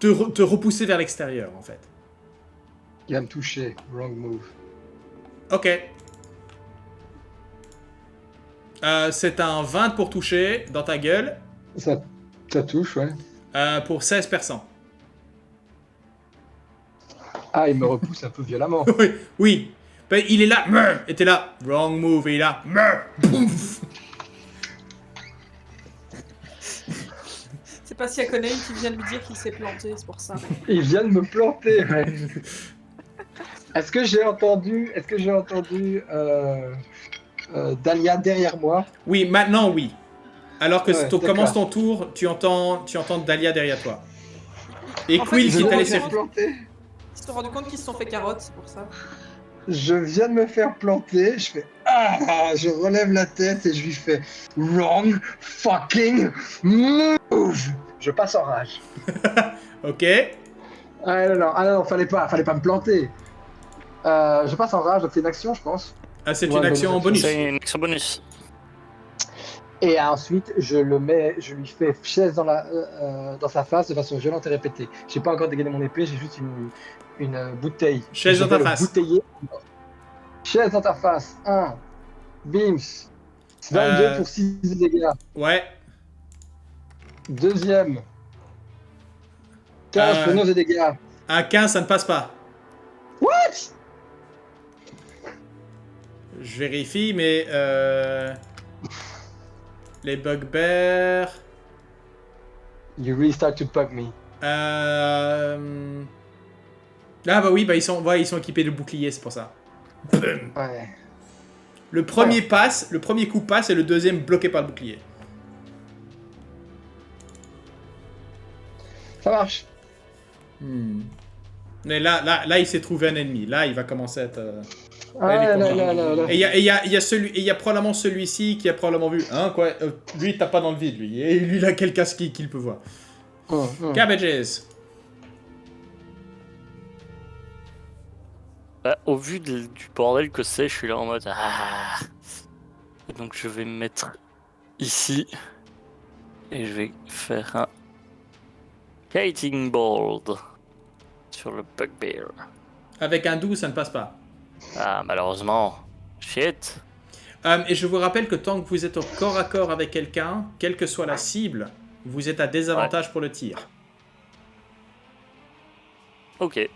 te repousser vers l'extérieur, en fait. Il va me toucher. Wrong move. Ok. C'est un 20 pour toucher dans ta gueule, Ça touche, ouais. pour 16%. Ah, il me repousse un peu violemment. Oui, oui. Ben, il est là, et t'es là, wrong move, et il est là, bouf. C'est parce qu'il y a Conan qui vient de lui dire qu'il s'est planté, c'est pour ça. Il vient de me planter, ouais. Est-ce que j'ai entendu Dahlia derrière moi? Oui, maintenant oui. Alors que Ouais, commence d'accord. ton tour, tu entends Dahlia derrière toi. Et En fait, Quill je qui t'a me laissé. rends planter. Ils se sont rendus compte qu'ils se sont fait carotte, c'est pour ça. Je viens de me faire planter, je fais ah, je relève la tête et je lui fais wrong fucking move. Je passe en rage. Ok. Ah non, fallait pas me planter. Je passe en rage, donc c'est une action, je pense. Ah, c'est Ouais, une action en bonus. C'est une action bonus. Et ensuite, je lui fais chaise dans sa face de façon violente et répétée. J'ai pas encore dégainé mon épée, j'ai juste une bouteille. Chaise Je dans ta vais le face. bouteiller. Chaise dans ta face. 1. Bims. 22 pour 6 dégâts. Ouais. Deuxième. 15 pour 9 de dégâts. Un 15, ça ne passe pas. What? Je vérifie, mais les bugbears. You really start to bug me. Ah bah oui, bah ils sont équipés de boucliers, c'est pour ça. Ouais. Le premier passe, le premier coup passe et le deuxième bloqué par le bouclier. Ça marche. Mais là, il s'est trouvé un ennemi. Là, il va commencer à être. Ah il est là content. là là là. Et il y a probablement celui-ci qui a probablement vu. Hein, quoi lui, il tape pas dans le vide, lui. Et lui, il a quel casque qu'il peut voir. Cabbages. Bah, au vu du bordel que c'est, je suis là en mode ah. Et donc je vais me mettre ici et je vais faire un kiting board sur le bugbear. Avec un 12, ça ne passe pas. Ah malheureusement, shit. Et je vous rappelle que tant que vous êtes au corps à corps avec quelqu'un, quelle que soit la cible, vous êtes à désavantage pour le tir. Ok.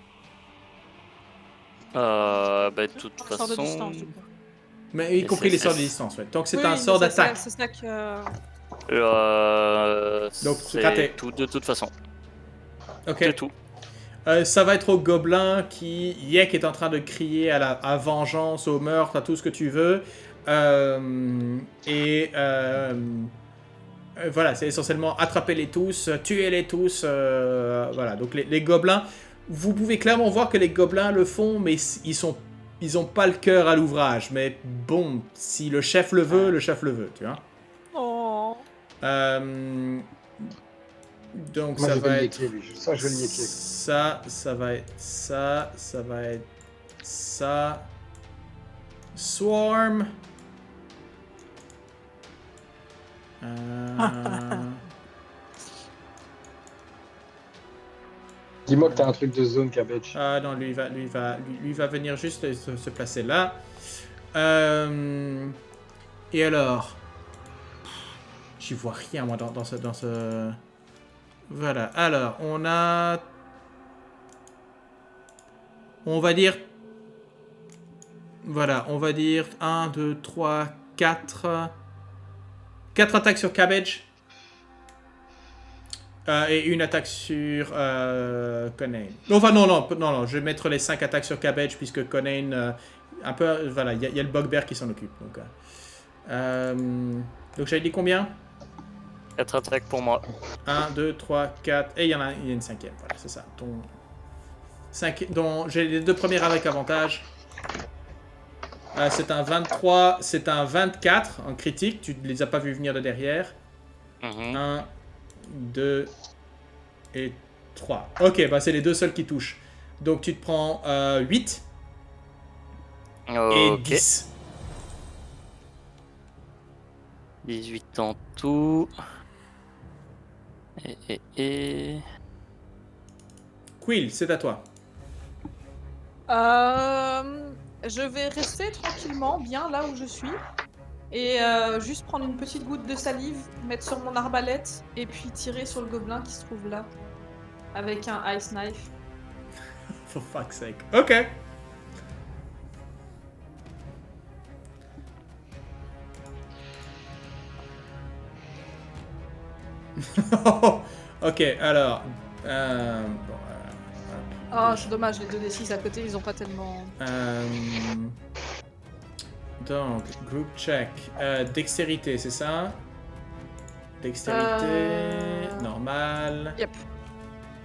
Bah de toute Un sort de façon. distance, du coup. Mais y compris les sorts de distance, ouais. Tant que c'est un sort d'attaque. C'est ça que. Donc, c'est raté. tout de toute façon. Ok. C'est tout. Ça va être au gobelin qui, Yek est en train de crier à vengeance, au meurtre, à tout ce que tu veux. Voilà, c'est essentiellement attraper-les tous, tuer-les tous. Voilà, donc les gobelins, vous pouvez clairement voir que les gobelins le font, mais ils ont pas le cœur à l'ouvrage. Mais bon, si le chef le veut, tu vois. Oh. Donc Moi, ça je va vais le être yéquer, lui. Ça, je vais le yéquer. ça va être ça va être ça. Swarm. Dis-moi que t'as un truc de zone, Cabbage. Ah non, lui va venir juste se placer là. Et alors, j'y vois rien moi dans ce. Voilà. Alors, on va dire. Voilà, on va dire 1, 2, 3, 4. 4 attaques sur Cabbage. Et une attaque sur Conan. Enfin, non, je vais mettre les 5 attaques sur Cabbage puisque Conan. Un peu. Voilà, il y a le bugbear qui s'en occupe. Donc j'avais dit combien? 4 attaques pour moi. 1, 2, 3, 4. Et il y a une cinquième. Voilà, c'est ça. J'ai les deux premières avec avantage. C'est un 23, c'est un 24 en critique. Tu ne les as pas vus venir de derrière. 1, 2 et 3. Ok, bah c'est les deux seuls qui touchent. Donc tu te prends 8 et Ok. 10. 18 en tout. Et... Quill, c'est à toi. Je vais rester tranquillement, bien là où je suis, et juste prendre une petite goutte de salive, mettre sur mon arbalète, et puis tirer sur le gobelin qui se trouve là, avec un ice knife. For fuck's sake. Ok. Ok, alors. Oh, c'est dommage, les 2d6 à côté, ils ont pas tellement... Donc, group check. Dextérité, c'est ça? Dextérité, normal. Yep.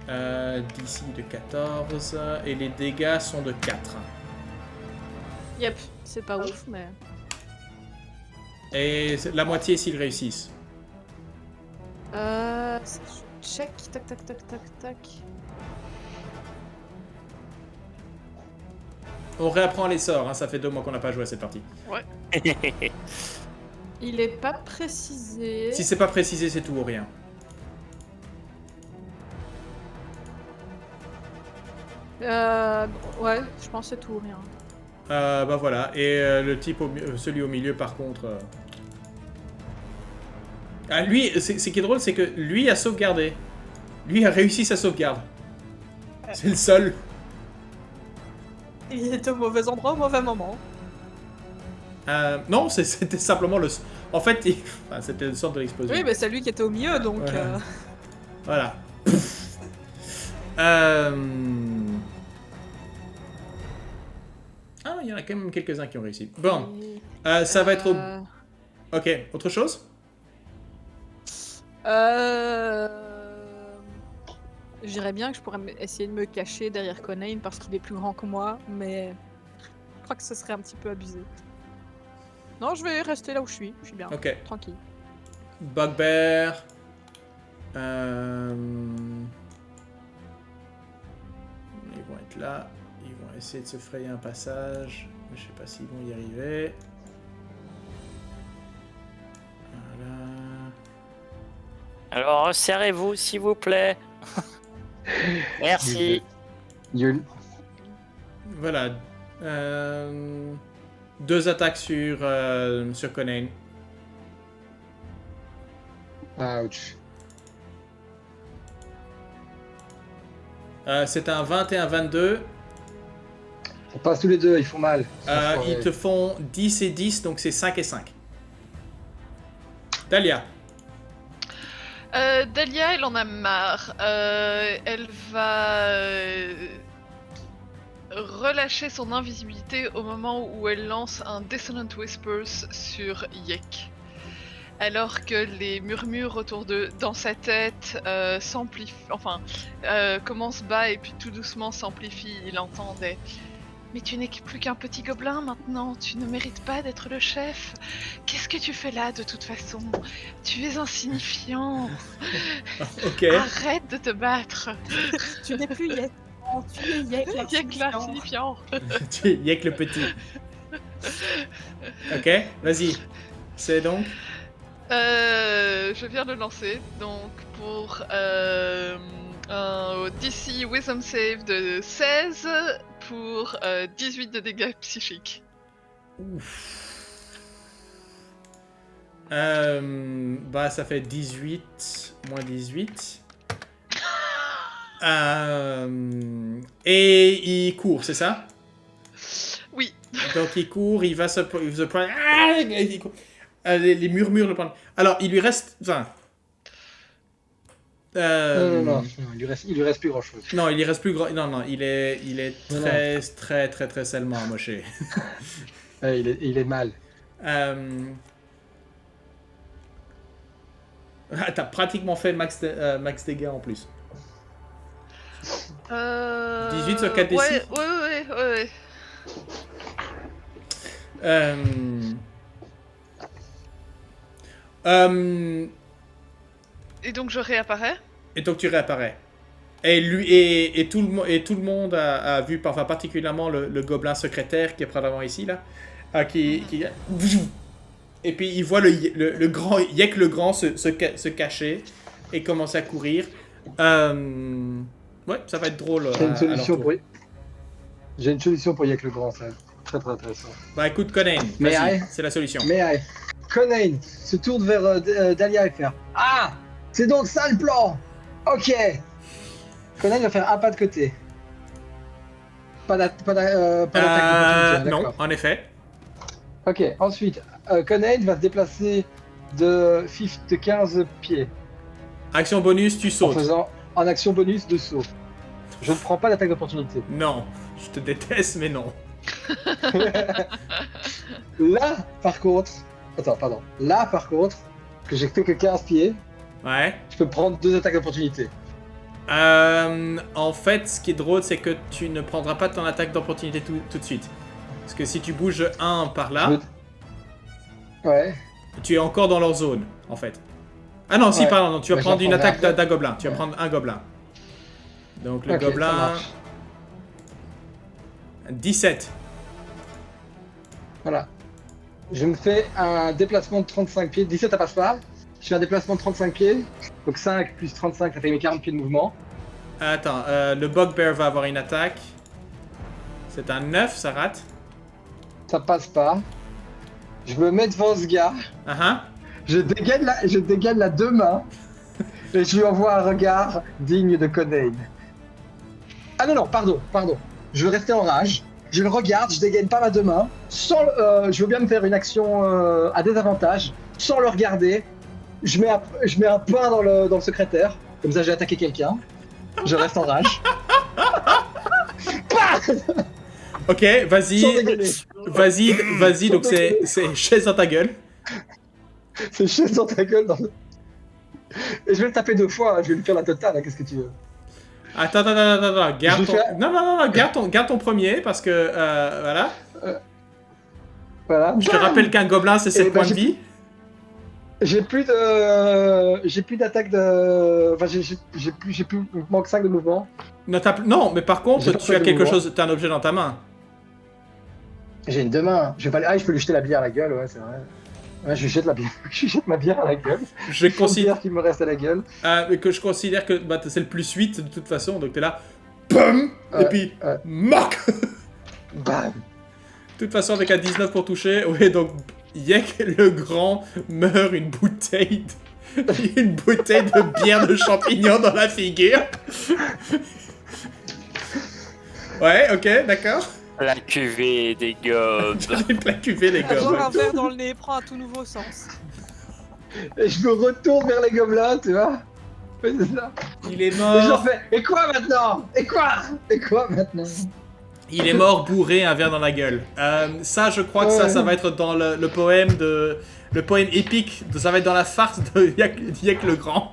DC de 14. Et les dégâts sont de 4. Yep, c'est pas ouf, mais... Et la moitié s'ils réussissent. Check, tac, tac, tac, tac, tac... On réapprend les sorts, hein, ça fait 2 mois qu'on n'a pas joué à cette partie. Il est pas précisé... Si c'est pas précisé, c'est tout ou rien. Ouais, je pense que c'est tout ou rien. Bah voilà, et le type, celui au milieu par contre... Ah, lui, ce qui est drôle, c'est que lui a sauvegardé. Lui a réussi sa sauvegarde. C'est le seul. Il est au mauvais endroit au mauvais moment. Non, c'était simplement le... En fait, enfin, c'était le sort de l'explosion. Oui, mais c'est lui qui était au milieu, donc... Voilà. Ah, il y en a quand même quelques-uns qui ont réussi. Bon, ça va être au... Ok, autre chose? Je dirais bien que je pourrais essayer de me cacher derrière Conain parce qu'il est plus grand que moi, mais je crois que ce serait un petit peu abusé. Non, je vais rester là où je suis bien, Ok. tranquille. Bugbear. Ils vont être là. Ils vont essayer de se frayer un passage. Mais je sais pas s'ils vont y arriver. Voilà. Alors, resserrez-vous, s'il vous plaît. Merci. Yul. Voilà. 2 attaques sur Conan. Ouch. C'est un 20 et un 22. On passe tous les deux, ils font mal. Ils te font 10 et 10, donc c'est 5 et 5. Dahlia. Dahlia, elle en a marre. Elle va relâcher son invisibilité au moment où elle lance un Dissonant Whispers sur Yek. Alors que les murmures autour dans sa tête s'amplifient, commencent bas et puis tout doucement s'amplifient. Il entend des... Mais tu n'es plus qu'un petit gobelin maintenant, tu ne mérites pas d'être le chef. Qu'est-ce que tu fais là de toute façon? Tu es insignifiant. Ok. Arrête de te battre. Tu n'es plus Yek, tu es Yek Yek l'insignifiant. Tu es Yek le petit. Ok, vas-y. C'est donc Je viens de le lancer, donc pour un DC Wisdom Save de 16 pour 18 de dégâts psychiques. Bah ça fait 18 moins 18. Et il court, c'est ça? Oui. Donc il court, il va se prendre... Ah, il court. Les murmures le prennent. Alors il lui reste... Enfin... Non, il lui reste plus grand chose. Non, il lui reste plus grand... Non, il est très salement amoché. Il est mal. Ah, t'as pratiquement fait max dégâts en plus. 18 sur 4 d6. Ouais. Et donc je réapparais. Et donc tu réapparais. Et tout le monde a vu, enfin particulièrement le gobelin secrétaire qui est probablement ici là, et puis il voit le grand Yek le grand se cacher et commencer à courir. Ouais, ça va être drôle. J'ai une solution pour Yek le grand, ça. Très très intéressant. Bah écoute, Conan, Mais vas-y, c'est la solution. Mais Conan se tourne vers Dahlia et faire Ah, c'est donc ça le plan. Ok. Conan va faire un pas de côté. Pas d'attaque d'opportunité, non, d'accord. en effet. Ok, ensuite, Conan va se déplacer de 15 pieds Action bonus, tu en sautes. faisant en action bonus de saut. Je ne prends pas d'attaque d'opportunité. Non, je te déteste, mais non. Là, par contre, que j'ai fait que 15 pieds, Ouais. je peux prendre 2 attaques d'opportunité. En fait, ce qui est drôle, c'est que tu ne prendras pas ton attaque d'opportunité tout de suite. Parce que si tu bouges un par là, Ouais. tu es encore dans leur zone, en fait. Ah non, si, Ouais. pardon, non, tu vas Bah, prendre j'en une prendrai attaque après. d'un gobelin. Tu vas Ouais. prendre un gobelin. Donc le Ok, ça gobelin... marche. 17. Voilà. Je me fais un déplacement de 35 pieds. 17, ça passe pas. Je fais un déplacement de 35 pieds. Donc 5 plus 35, ça fait mes 40 pieds de mouvement. Attends, le bugbear va avoir une attaque. C'est un 9, ça rate. Ça passe pas. Je me mets devant ce gars. Ah Je dégaine la deux mains. Et je lui envoie un regard digne de Conan. Ah non, pardon. Je veux rester en rage. Je le regarde, je dégaine pas ma deux mains. Je veux bien me faire une action à désavantage. Sans le regarder. Je mets un pain dans le secrétaire. Comme ça, j'ai attaqué quelqu'un. Je reste en rage. Ok, Sans vas-y. dégainer. Vas-y, donc c'est chaise dans ta gueule. C'est chaise dans ta gueule. Et je vais le taper 2 fois. Je vais lui faire la totale. Hein, qu'est-ce que tu veux? Attends, garde Je ton... fais- Non, garde ton premier, parce que, voilà. Voilà. Je te rappelle qu'un gobelin, c'est 7 Eh ben, points de vie. J'ai plus d'attaque de. Enfin, j'ai plus. Il me manque 5 de mouvement. Non, mais par contre, J'ai pas tu as fait de quelque mouvement. chose, t'as un objet dans ta main. J'ai une deux mains. Je peux lui jeter la bière à la gueule, ouais, c'est vrai. Ouais, je lui jette la bière. Je lui jette ma bière à la gueule. Je Faut considère bière qui me reste à la gueule. que je considère que bah, c'est le plus 8 de toute façon, donc t'es là, BAM Et Ouais, puis, ouais. MAC Bam. De toute façon, avec un 19 pour toucher, ouais, donc Yek le grand meurt une bouteille de bière de champignons dans la figure. Ouais, ok, d'accord. La cuvée des gobes. J'arrive la cuvée, les Avoir gars. un verre dans le nez prend un tout nouveau sens. Et je me retourne vers les gobelins, tu vois. Ouais, c'est ça. Il est Et je leur mort. fais. Et quoi maintenant? Et quoi maintenant? Il est mort bourré, un verre dans la gueule. Ça, je crois que ça va être dans le poème de... Le poème épique, ça va être dans la farce de Yek le Grand.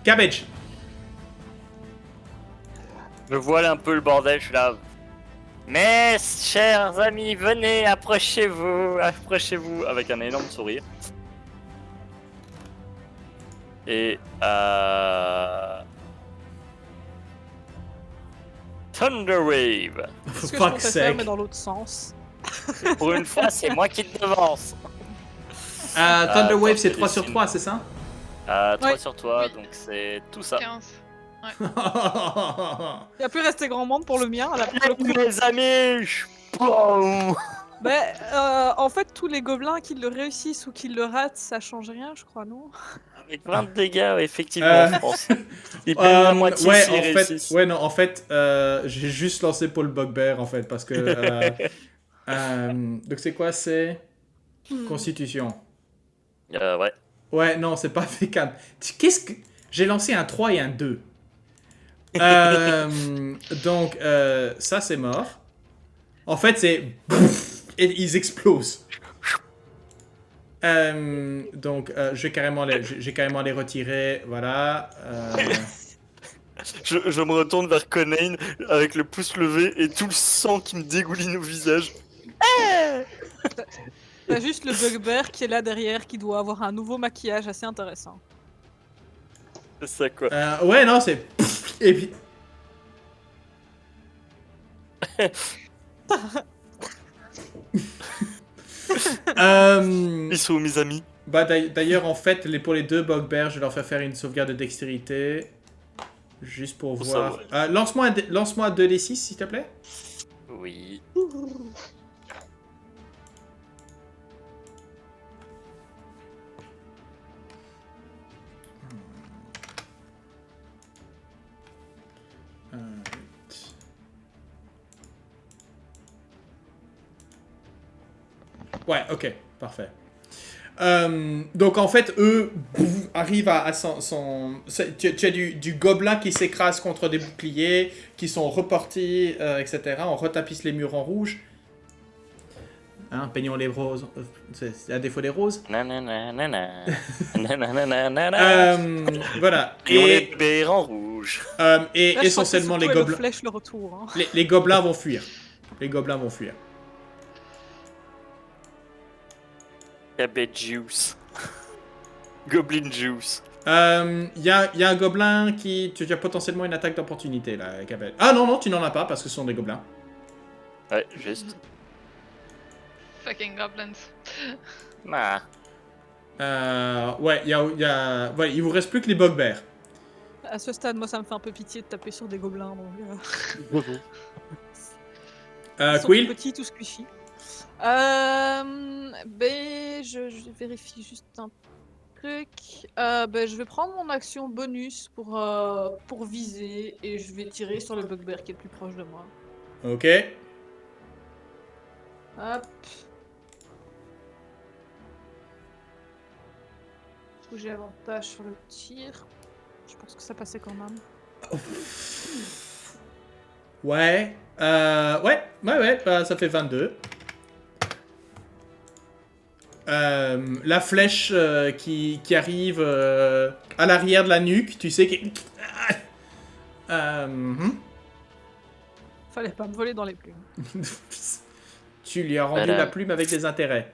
Cabbage. Je voile un peu le bordel, je suis là. Mes chers amis, venez, approchez-vous, avec un énorme sourire. Et Thunder Wave. C'est ce que je Fuck's comptais faire, sake. mais dans l'autre sens. Pour une fois, c'est moi qui te devance. Thunder Wave, c'est c'est 3 sur Lucine. 3, c'est ça 3 Ouais. sur toi, Oui. donc c'est tout ça. 15. Il a plus resté grand monde pour le mien. Pour le coup. Mes amis, boum. En fait, tous les gobelins qui le réussissent ou qui le ratent, ça change rien, je crois, non? Avec 20 de dégâts, effectivement, Euh, je pense. Ils perdent la moitié ouais, s'ils en fait, réussissent. ouais, non, en fait, j'ai juste lancé pour le bugbear, en fait, parce que... donc c'est quoi, c'est... Constitution. Ouais. Ouais, non, c'est pas V4. Qu'est-ce que... J'ai lancé un 3 et un 2. Donc, ça, c'est mort. En fait, c'est... et ils explosent. Donc, j'ai carrément les retirer. Voilà. Je me retourne vers Conan avec le pouce levé et tout le sang qui me dégouline au visage. T'as juste le bugbear qui est là derrière, qui doit avoir un nouveau maquillage assez intéressant. C'est ça quoi. Ouais, non, c'est... Et puis... Ils sont où mes amis? Bah d'ailleurs, en fait, pour les 2 bugbears, je vais leur faire une sauvegarde de dextérité. Juste pour Pour voir. Lance-moi un 2d6, s'il te plaît. Oui. Ouais, ok, parfait. Donc en fait, eux arrivent à tu as du gobelin qui s'écrase contre des boucliers, qui sont reportés, etc. On retapisse les murs en rouge. Hein, peignons les roses. C'est à défaut des roses. Nanana. Nanana. Voilà. Et on les baies en rouge. Et Là, je essentiellement, crois que les c'est surtout gobelins, Flèche le retour. Hein. les gobelins vont fuir. Les gobelins vont fuir. Cabbage juice. Goblin juice. Il y a un gobelin qui... Tu as potentiellement une attaque d'opportunité, là, Cabel. Ah non, tu n'en as pas, parce que ce sont des gobelins. Ouais, juste. Fucking goblins. Ah. Ouais, ouais, il vous reste plus que les bugbears. À ce stade, moi, ça me fait un peu pitié de taper sur des gobelins. Donc, ils sont Quill tout petits, tout squishy. Ben, je vérifie juste un truc. Ben, je vais prendre mon action bonus pour viser et je vais tirer sur le bugbear qui est le plus proche de moi. Ok. Hop. Du coup, j'ai avantage sur le tir. Je pense que ça passait quand même. Ouais. Ouais, bah, ça fait 22. La flèche qui arrive à l'arrière de la nuque, tu sais que... Fallait pas me voler dans les plumes. Tu lui as rendu Voilà. la plume avec des intérêts.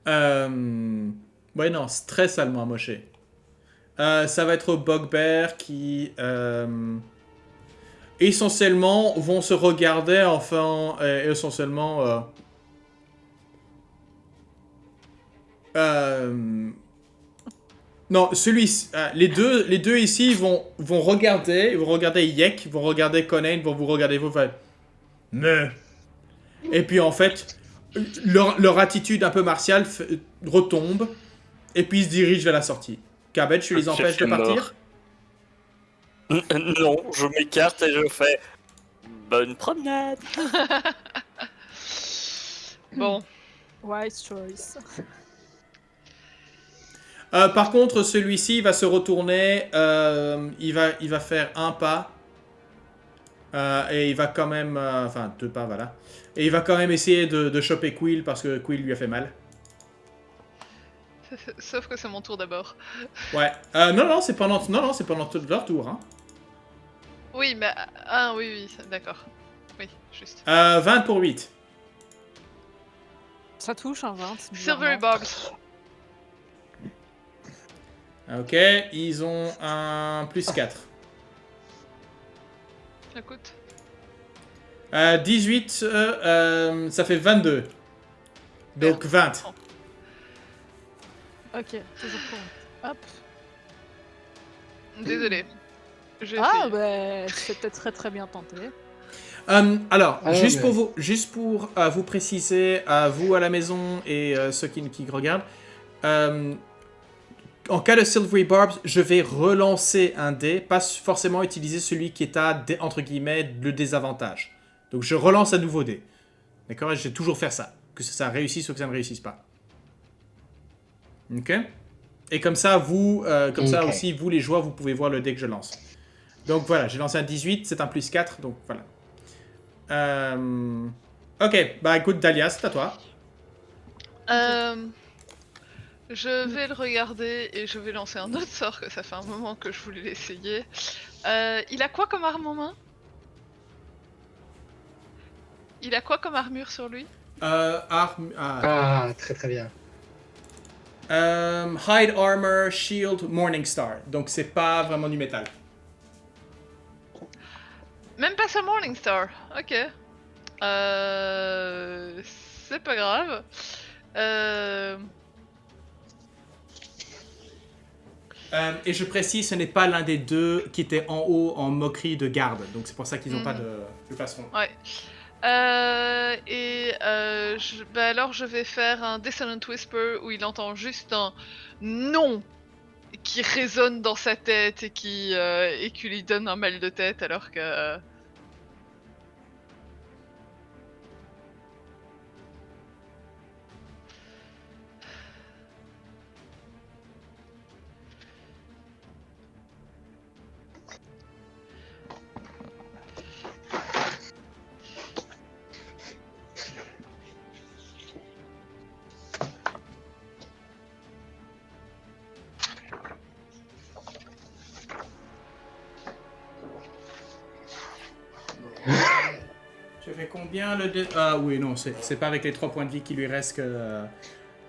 Ouais, non, c'est très salement amoché. Ça va être au bugbear qui... essentiellement vont se regarder, enfin, essentiellement... Non, les deux ici vont regarder Yek, vont regarder Conan, vont vous regarder vous, mais... Et puis en fait, leur attitude un peu martiale retombe, et puis ils se dirigent vers la sortie. Cabet, tu les Je empêches de suis partir? Non, je m'écarte et je fais bonne promenade. Bon, Wise choice. Par contre, celui-ci va se retourner, il va faire un pas, et il va quand même, enfin 2 pas, voilà. Et il va quand même essayer de choper Quill parce que Quill lui a fait mal. sauf que c'est mon tour d'abord. Ouais. Non, c'est pendant tout leur tour. Hein. Oui, mais... Ah oui, d'accord. Oui, juste. 20 pour 8. Ça touche un 20. Silvery bizarrement. Bobs. Ok, ils ont un plus 4. Écoute. 18, ça fait 22. Donc 20. Ok, toujours pour. Hop. Désolé. J'ai Ah, essayé. bah, c'était très bien tenté. Alors, Ah, juste mais- pour vous préciser, à vous à la maison et ceux qui regardent, en cas de Silvery Barbs, je vais relancer un dé, pas forcément utiliser celui qui est à, entre guillemets, le désavantage. Donc je relance un nouveau dé. D'accord? Et je vais toujours faire ça. Que ça réussisse ou que ça ne réussisse pas. Ok? Et comme ça, ça Ok. aussi, vous les joueurs, vous pouvez voir le dé que je lance. Donc voilà, j'ai lancé un 18, c'est un plus 4, donc voilà. Ok, bah écoute, Dahlia, c'est à toi. Je vais le regarder et je vais lancer un autre sort, que ça fait un moment que je voulais l'essayer. Il a quoi comme arme en main? Il a quoi comme armure sur lui? Très très bien. Hide Armor, Shield, Morningstar. Donc c'est pas vraiment du métal. Même pas sa Morningstar. Ok. C'est pas grave. Et je précise, ce n'est pas l'un des deux qui était en haut en moquerie de garde. Donc c'est pour ça qu'ils n'ont pas de passeron. Ouais. Bah alors je vais faire un Dissonant Whisper où il entend juste un non qui résonne dans sa tête et qui lui donne un mal de tête alors que... Je fais combien le dé... Ah oui, non, c'est pas avec les 3 points de vie qui lui restent que...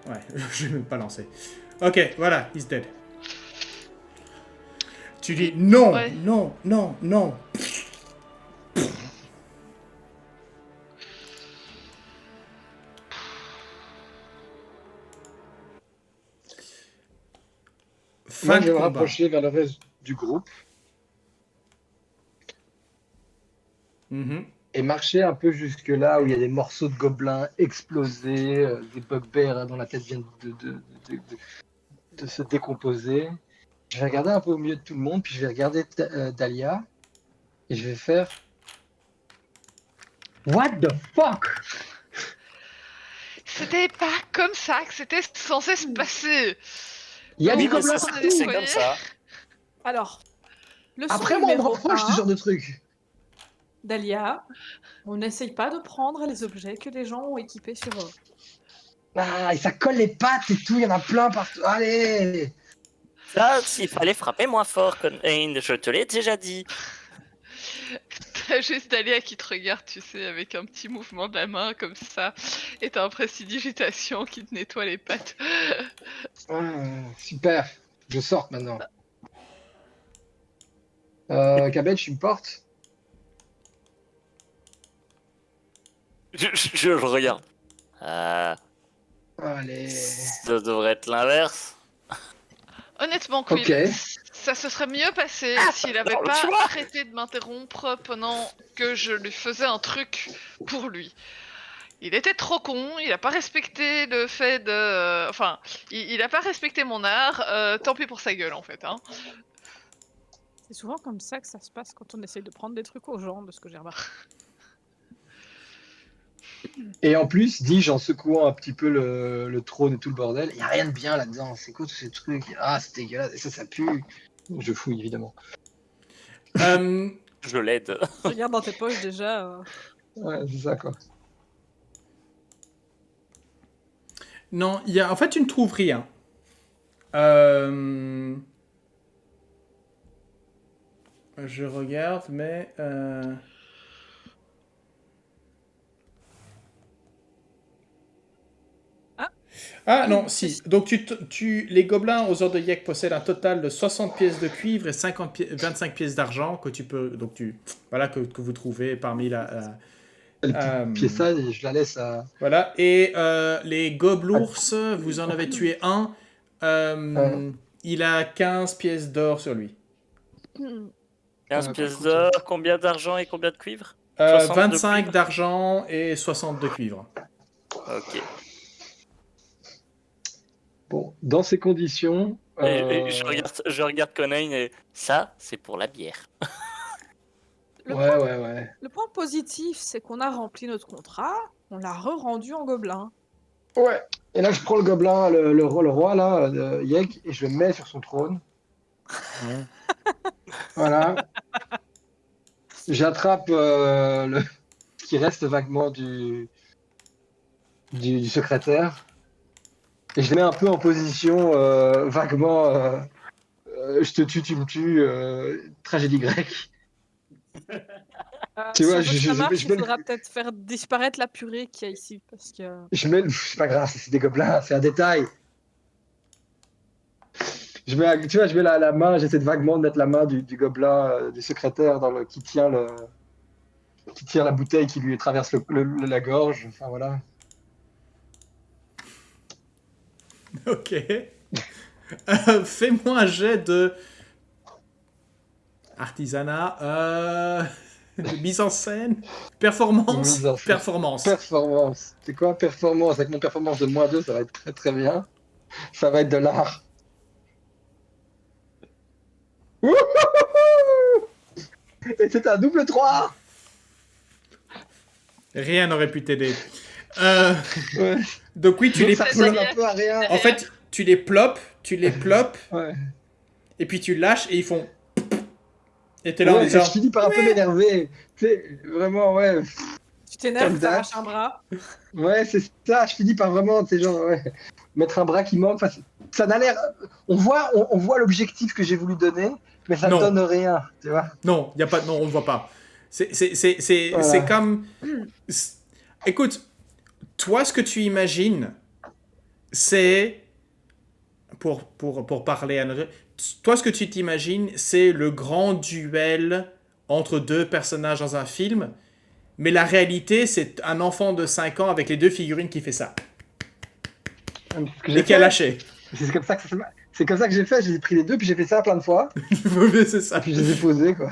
Ouais, je vais même pas lancer. Ok, voilà, he's dead. Tu dis non, Ouais. non, non, non. Moi, Fin je de vais me combat. rapprocher vers le reste du groupe Mhm. et marcher un peu jusque là où il y a des morceaux de gobelins explosés, des bugbears dont la tête vient de se décomposer. Je vais regarder un peu au milieu de tout le monde, puis je vais regarder Dahlia et je vais faire What the fuck? C'était pas comme ça que c'était censé se passer. Il y a Oui, du mais gobelin ça, partout. C'est voyez comme ça. Alors, leçon Après, moi, on me numéro reproche ce 1, genre de truc. Dahlia, on n'essaye pas de prendre les objets que les gens ont équipés sur eux. Ah, et ça colle les pattes et tout, il y en a plein partout. Allez! Ça, s'il fallait frapper moins fort, Conane, je te l'ai déjà dit. T'as juste Dahlia qui te regarde, tu sais, avec un petit mouvement de la main comme ça, et t'as un prestidigitation qui te nettoie les pattes. Super, je sors maintenant. Cabet, tu me portes? Je le regarde. Allez. Ça devrait être l'inverse. Honnêtement, Quill, Ok. ça se serait mieux passé s'il avait non, pas tu vois. arrêté de m'interrompre pendant que je lui faisais un truc pour lui. Il était trop con, il a pas respecté le fait de... Enfin, il a pas respecté mon art, tant pis pour sa gueule en fait. Hein. C'est souvent comme ça que ça se passe quand on essaye de prendre des trucs aux gens, de ce que j'ai remarqué. Et en plus, dis-je en secouant un petit peu le trône et tout le bordel, il n'y a rien de bien là-dedans. C'est quoi tous ces trucs? Ah, c'est dégueulasse. Et ça pue. Je fouille, évidemment. Je l'aide. Regarde dans tes poches déjà. Ouais, c'est ça, quoi. Non, il y a... En fait, tu ne trouves rien. Je regarde, mais... Ah non, si. Donc les gobelins aux ordres de Yek possèdent un total de 60 pièces de cuivre et 25 pièces d'argent que tu peux... Donc voilà, que vous trouvez parmi la... Le petit pied sale, et je la laisse à... Voilà. Et les gobelours, vous en avez tué un. Il a 15 pièces d'or sur lui. 15 pièces d'or, combien d'argent et combien de cuivre? 25 d'argent et 60 de cuivre. Ok. Bon, dans ces conditions... Et je regarde Conane et ça, c'est pour la bière. Ouais. Le point positif, c'est qu'on a rempli notre contrat, on l'a re-rendu en gobelin. Ouais. Et là, je prends le gobelin, le roi, là, de Yek, et je le mets sur son trône. Voilà. J'attrape ce qui reste vaguement du du secrétaire. Et je les mets un peu en position vaguement je te tue, tu me tues, tragédie grecque. Tu Si vois, on veut que ça marche, je il mets le- faudra peut-être faire disparaître la purée qu'il y a ici, parce que... c'est pas grave, c'est des gobelins, c'est un détail. Tu vois, je mets la main, j'essaie de vaguement de mettre la main du gobelin, du secrétaire qui tient la bouteille qui lui traverse la gorge. Enfin voilà. Ok. Fais-moi un jet de artisanat, de mise en scène, performance, Mise en scène. performance. Performance. C'est quoi performance? Avec mon performance de -2, ça va être très très bien. Ça va être de l'art. Wouhouhou. Et c'est un double 3. Rien n'aurait pu t'aider. Ouais. Donc oui, tu Donc les ça plopes. ressemble plopes. un peu à rien. En fait, tu les plopes, Ouais. et puis tu lâches et ils font. Et t'es là en Ouais, disant. je finis par un peu m'énerver. Tu sais, vraiment, ouais. Tu t'énerves, Comme t'arraches d'hab. un bras. Ouais, c'est ça. Je finis par vraiment, tu sais, genre, ouais, mettre un bras qui manque. Enfin, ça n'a l'air. On voit l'objectif que j'ai voulu donner, mais ça ne Non. donne rien, tu vois. Non, y a pas, non, on ne voit pas. C'est Voilà. comme. Écoute, toi, ce que tu imagines, c'est. Pour parler à notre. Toi, ce que tu t'imagines, c'est le grand duel entre deux personnages dans un film. Mais la réalité, c'est un enfant de 5 ans avec les deux figurines qui fait ça. C'est ce que Et j'ai qui a fait. lâché. C'est comme ça que c'est comme ça que j'ai fait. J'ai pris les deux, puis j'ai fait ça plein de fois, Mais c'est ça. puis je les ai posés, quoi.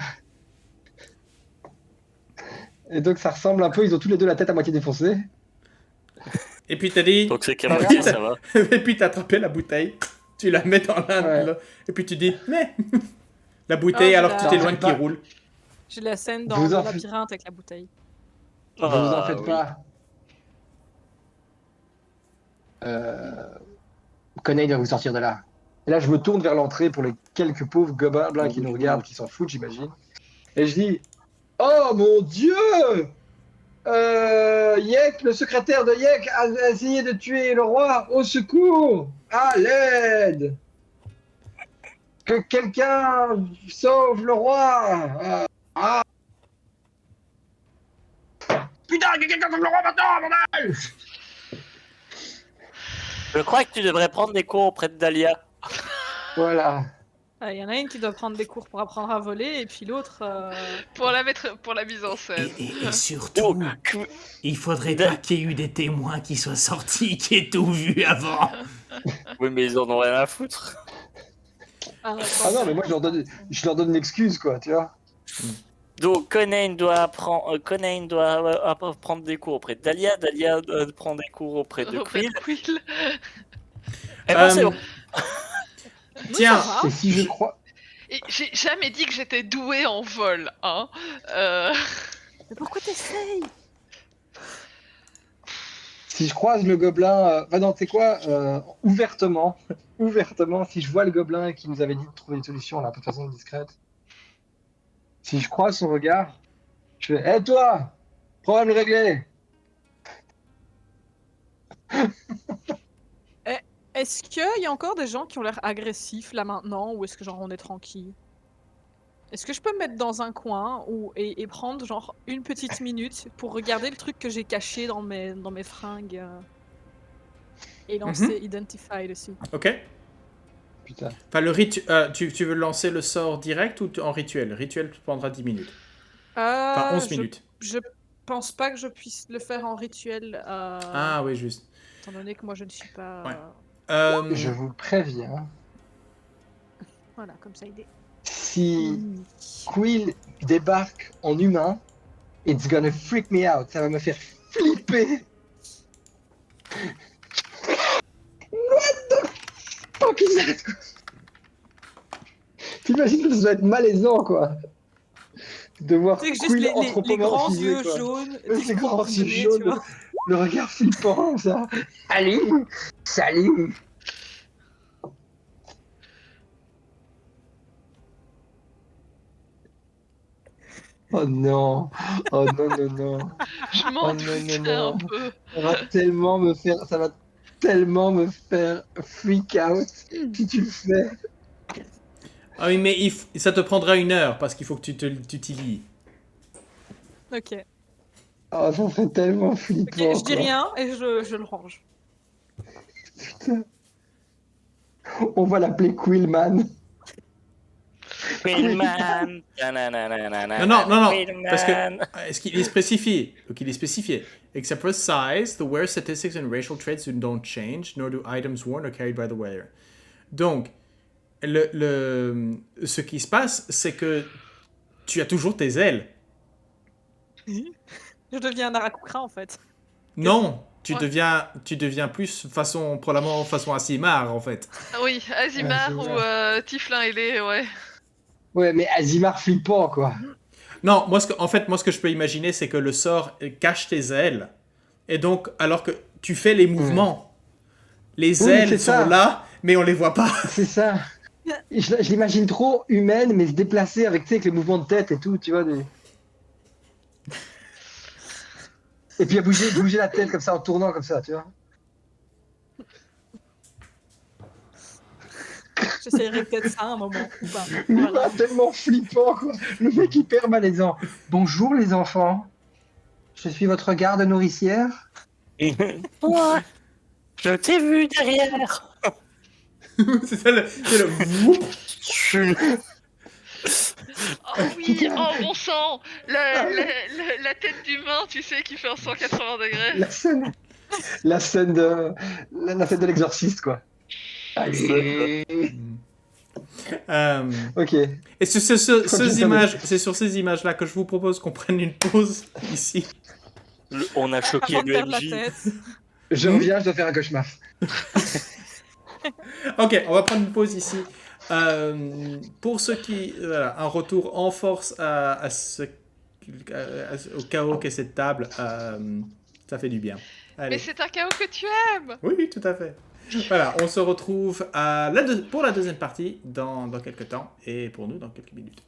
Et donc ça ressemble un peu. Ils ont tous les deux la tête à moitié défoncée. Et puis t'as dit. Donc c'est qu'à Pas moitié, grave. ça va. Et puis t'as attrapé la bouteille. Tu la mets dans Ouais. là, et puis tu dis. Mais. La bouteille, Ah, alors que tu je t'éloignes la- qui roule. J'ai la scène dans Vous le en faites- labyrinthe avec la bouteille. Vous en faites Ah, oui. pas. Conan doit vous sortir de là. Et là, je me tourne vers l'entrée pour les quelques pauvres gobelins qui nous regardent, qui s'en foutent, j'imagine. Et je dis, oh mon Dieu, Yek, le secrétaire de Yek, a essayé de tuer le roi. Au secours, à l'aide. Que quelqu'un sauve le roi. Putain, que quelqu'un sauve le roi maintenant, bordel. Je crois que tu devrais prendre des cours auprès de Dahlia. Voilà. Il y en a une qui doit prendre des cours pour apprendre à voler, et puis l'autre... Pour la mise en scène. Et surtout, il faudrait pas qu'il y ait eu des témoins qui soient sortis, qui aient tout vu avant. Oui, mais ils en ont rien à foutre. Ah non, mais moi, je leur donne une excuse, quoi, tu vois. Donc Conan doit apprendre des cours auprès de Dahlia. Dahlia doit prendre des cours auprès de Auprès de Quill. Quill. Eh ben, c'est bon. Tiens, ça va. Et si je crois. Et j'ai jamais dit que j'étais douée en vol, hein. Mais pourquoi t'essayes? Si je croise le gobelin, bah non, tu sais quoi, ouvertement, si je vois le gobelin qui nous avait dit de trouver une solution là, de façon discrète, si je croise son regard, je fais, hé toi, problème réglé. Est-ce qu'il y a encore des gens qui ont l'air agressifs là maintenant, ou est-ce que genre on est tranquille? Est-ce que je peux me mettre dans un coin et prendre genre une petite minute pour regarder le truc que j'ai caché dans mes fringues et lancer Identify dessus? ok. Putain. Enfin, tu veux lancer le sort direct ou en rituel? Rituel prendra 10 minutes. Enfin, 11 minutes. Je pense pas que je puisse le faire en rituel, Ah oui, juste. étant donné que moi je ne suis pas... Ouais. Je vous préviens, Voilà, comme ça il est... si Quill débarque en humain, it's gonna freak me out, ça va me faire flipper. What the fuck is that? T'imagines que ça doit être malaisant, quoi. De voir Tu sais que juste Quill les grands anthropomorphisé, yeux quoi. jaunes... Les grands yeux disproportionnés, tu jaunes, vois. le regard flippant, ça. Salut. Salut. Oh non. Oh non, non, non. Je Oh m'en non, doutais non, non. un peu. Ça va tellement me faire freak out si tu le fais. Ah oui, mais ça te prendra 1 heure parce qu'il faut que tu t'y lies. Ok. Oh, ça serait tellement Ok, flippant. je dis quoi. rien et je le range. On va l'appeler Quillman. Quillman. Non, parce que est-ce qu'il est spécifié? Donc il est spécifié. Except for size, the wear statistics and racial traits don't change, nor do items worn or carried by the wearer. Donc, ce qui se passe, c'est que tu as toujours tes ailes. Je deviens un Arakukra en fait. Non, tu Ouais. deviens plus probablement façon Asimar en fait. Ah oui, Azimar ou Tiflin ailé, ouais. Ouais, mais Azimar flippant, quoi. Non, moi ce que je peux imaginer, c'est que le sort cache tes ailes. Et donc, alors que tu fais les mouvements, les Oui, ailes c'est sont ça. là, mais on les voit pas. C'est ça. Je l'imagine trop humaine, mais se déplacer avec, tu sais, avec les mouvements de tête et tout, tu vois. Et puis à bouger la tête comme ça en tournant comme ça, tu vois. J'essayerai peut-être ça un moment. Ou pas. Le Voilà. gars tellement flippant, quoi. Le mec hyper malaisant. Bonjour les enfants. Je suis votre garde nourricière. Toi, je t'ai vu derrière. c'est ça c'est le whoop. Oh oui, oh bon sang, la tête d'humain, tu sais, qui fait un 180 degrés. La scène de l'exorciste, quoi. Allez. Ok. Et c'est sur ces images-là que je vous propose qu'on prenne une pause ici. On a choqué Avant de perdre la l'UMJ. tête. Je reviens, je dois faire un cauchemar. Ok, on va prendre une pause ici. Pour ceux qui... Voilà, un retour en force au chaos qu'est cette table, ça fait du bien. Mais Allez. c'est un chaos que tu aimes. Oui, tout à fait. Voilà, on se retrouve pour la deuxième partie dans quelques temps et pour nous dans quelques minutes.